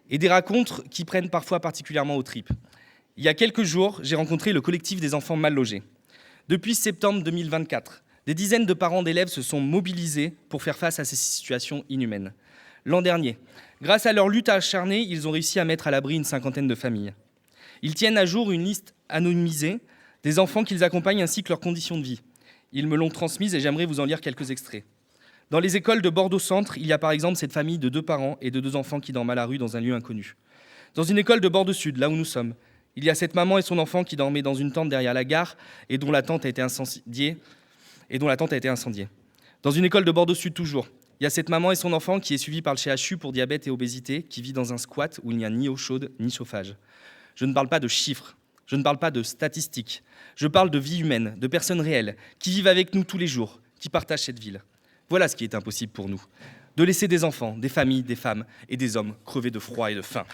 Et des rencontres qui prennent parfois particulièrement aux tripes. Il y a quelques jours, j'ai rencontré le collectif des enfants mal logés. Depuis septembre 2024, des dizaines de parents d'élèves se sont mobilisés pour faire face à ces situations inhumaines. L'an dernier, grâce à leur lutte acharnée, ils ont réussi à mettre à l'abri une cinquantaine de familles. Ils tiennent à jour une liste anonymisée des enfants qu'ils accompagnent ainsi que leurs conditions de vie. Ils me l'ont transmise et j'aimerais vous en lire quelques extraits. Dans les écoles de Bordeaux-Centre, il y a par exemple cette famille de 2 parents et de 2 enfants qui dorment à la rue dans un lieu inconnu. Dans une école de Bordeaux-Sud, là où nous sommes, il y a cette maman et son enfant qui dormaient dans une tente derrière la gare et dont la tente a été incendiée. Dans une école de Bordeaux-Sud toujours, il y a cette maman et son enfant qui est suivie par le CHU pour diabète et obésité, qui vit dans un squat où il n'y a ni eau chaude ni chauffage. Je ne parle pas de chiffres, je ne parle pas de statistiques, je parle de vie humaine, de personnes réelles, qui vivent avec nous tous les jours, qui partagent cette ville. Voilà ce qui est impossible pour nous, de laisser des enfants, des familles, des femmes et des hommes crever de froid et de faim.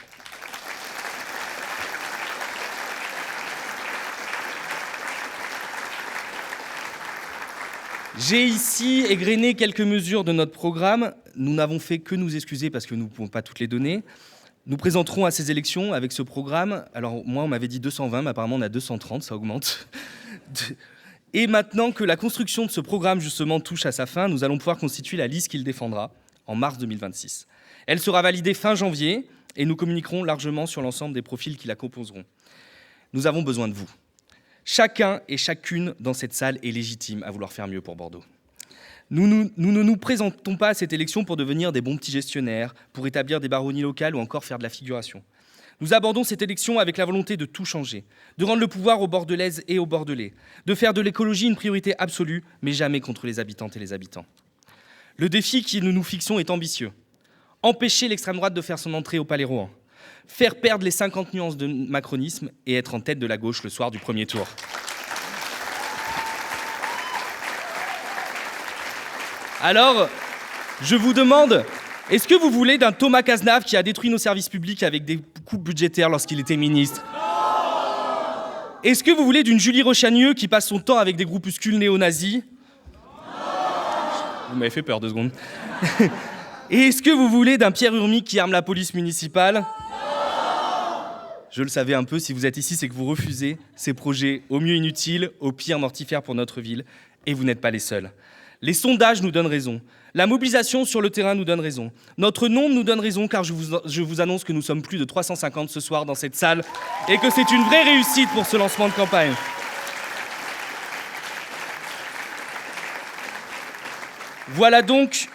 J'ai ici égrené quelques mesures de notre programme. Nous n'avons fait que nous excuser parce que nous ne pouvons pas toutes les donner. Nous présenterons à ces élections avec ce programme. Alors moi, on m'avait dit 220, mais apparemment on a 230, ça augmente. Et maintenant que la construction de ce programme, justement, touche à sa fin, nous allons pouvoir constituer la liste qu'il défendra en mars 2026. Elle sera validée fin janvier et nous communiquerons largement sur l'ensemble des profils qui la composeront. Nous avons besoin de vous. Chacun et chacune dans cette salle est légitime à vouloir faire mieux pour Bordeaux. Nous ne nous présentons pas à cette élection pour devenir des bons petits gestionnaires, pour établir des baronnies locales ou encore faire de la figuration. Nous abordons cette élection avec la volonté de tout changer, de rendre le pouvoir aux Bordelaises et aux Bordelais, de faire de l'écologie une priorité absolue, mais jamais contre les habitantes et les habitants. Le défi que nous nous fixons est ambitieux. Empêcher l'extrême droite de faire son entrée au Palais Rohan, faire perdre les 50 nuances de macronisme et être en tête de la gauche le soir du premier tour. Alors, je vous demande, est-ce que vous voulez d'un Thomas Cazenave qui a détruit nos services publics avec des coupes budgétaires lorsqu'il était ministre ? Est-ce que vous voulez d'une Julie Rochagneux qui passe son temps avec des groupuscules néo-nazis ? Vous m'avez fait peur 2 secondes. Et est-ce que vous voulez d'un Pierre Urmic qui arme la police municipale ? Je le savais un peu, si vous êtes ici, c'est que vous refusez ces projets au mieux inutiles, au pire mortifères pour notre ville. Et vous n'êtes pas les seuls. Les sondages nous donnent raison. La mobilisation sur le terrain nous donne raison. Notre nombre nous donne raison, car je vous annonce que nous sommes plus de 350 ce soir dans cette salle et que c'est une vraie réussite pour ce lancement de campagne. Voilà donc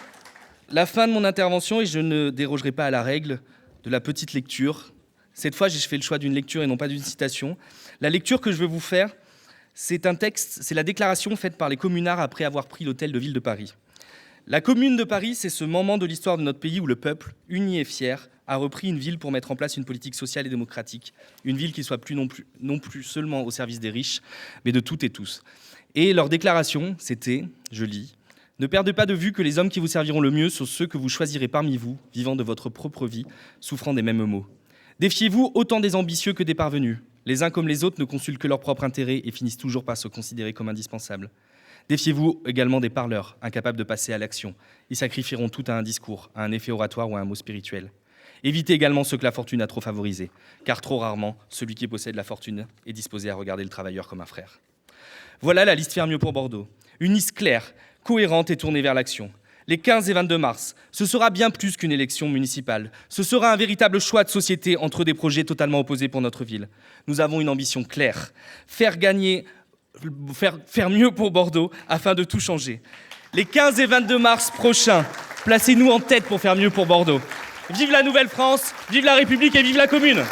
la fin de mon intervention et je ne dérogerai pas à la règle de la petite lecture. Cette fois, j'ai fait le choix d'une lecture et non pas d'une citation. La lecture que je veux vous faire, c'est un texte, c'est la déclaration faite par les communards après avoir pris l'hôtel de ville de Paris. La Commune de Paris, c'est ce moment de l'histoire de notre pays où le peuple, uni et fier, a repris une ville pour mettre en place une politique sociale et démocratique, une ville qui soit non plus seulement au service des riches, mais de toutes et tous. Et leur déclaration, c'était, je lis, « Ne perdez pas de vue que les hommes qui vous serviront le mieux sont ceux que vous choisirez parmi vous, vivant de votre propre vie, souffrant des mêmes maux. Défiez-vous autant des ambitieux que des parvenus. Les uns comme les autres ne consultent que leur propre intérêt et finissent toujours par se considérer comme indispensables. Défiez-vous également des parleurs, incapables de passer à l'action. Ils sacrifieront tout à un discours, à un effet oratoire ou à un mot spirituel. Évitez également ceux que la fortune a trop favorisés, car trop rarement, celui qui possède la fortune est disposé à regarder le travailleur comme un frère. Voilà la liste Faire mieux pour Bordeaux. Une liste claire, cohérente et tournée vers l'action. Les 15 et 22 mars, ce sera bien plus qu'une élection municipale. Ce sera un véritable choix de société entre des projets totalement opposés pour notre ville. Nous avons une ambition claire, faire mieux pour Bordeaux afin de tout changer. Les 15 et 22 mars prochains, placez-nous en tête pour faire mieux pour Bordeaux. Vive la Nouvelle-France, vive la République et vive la Commune!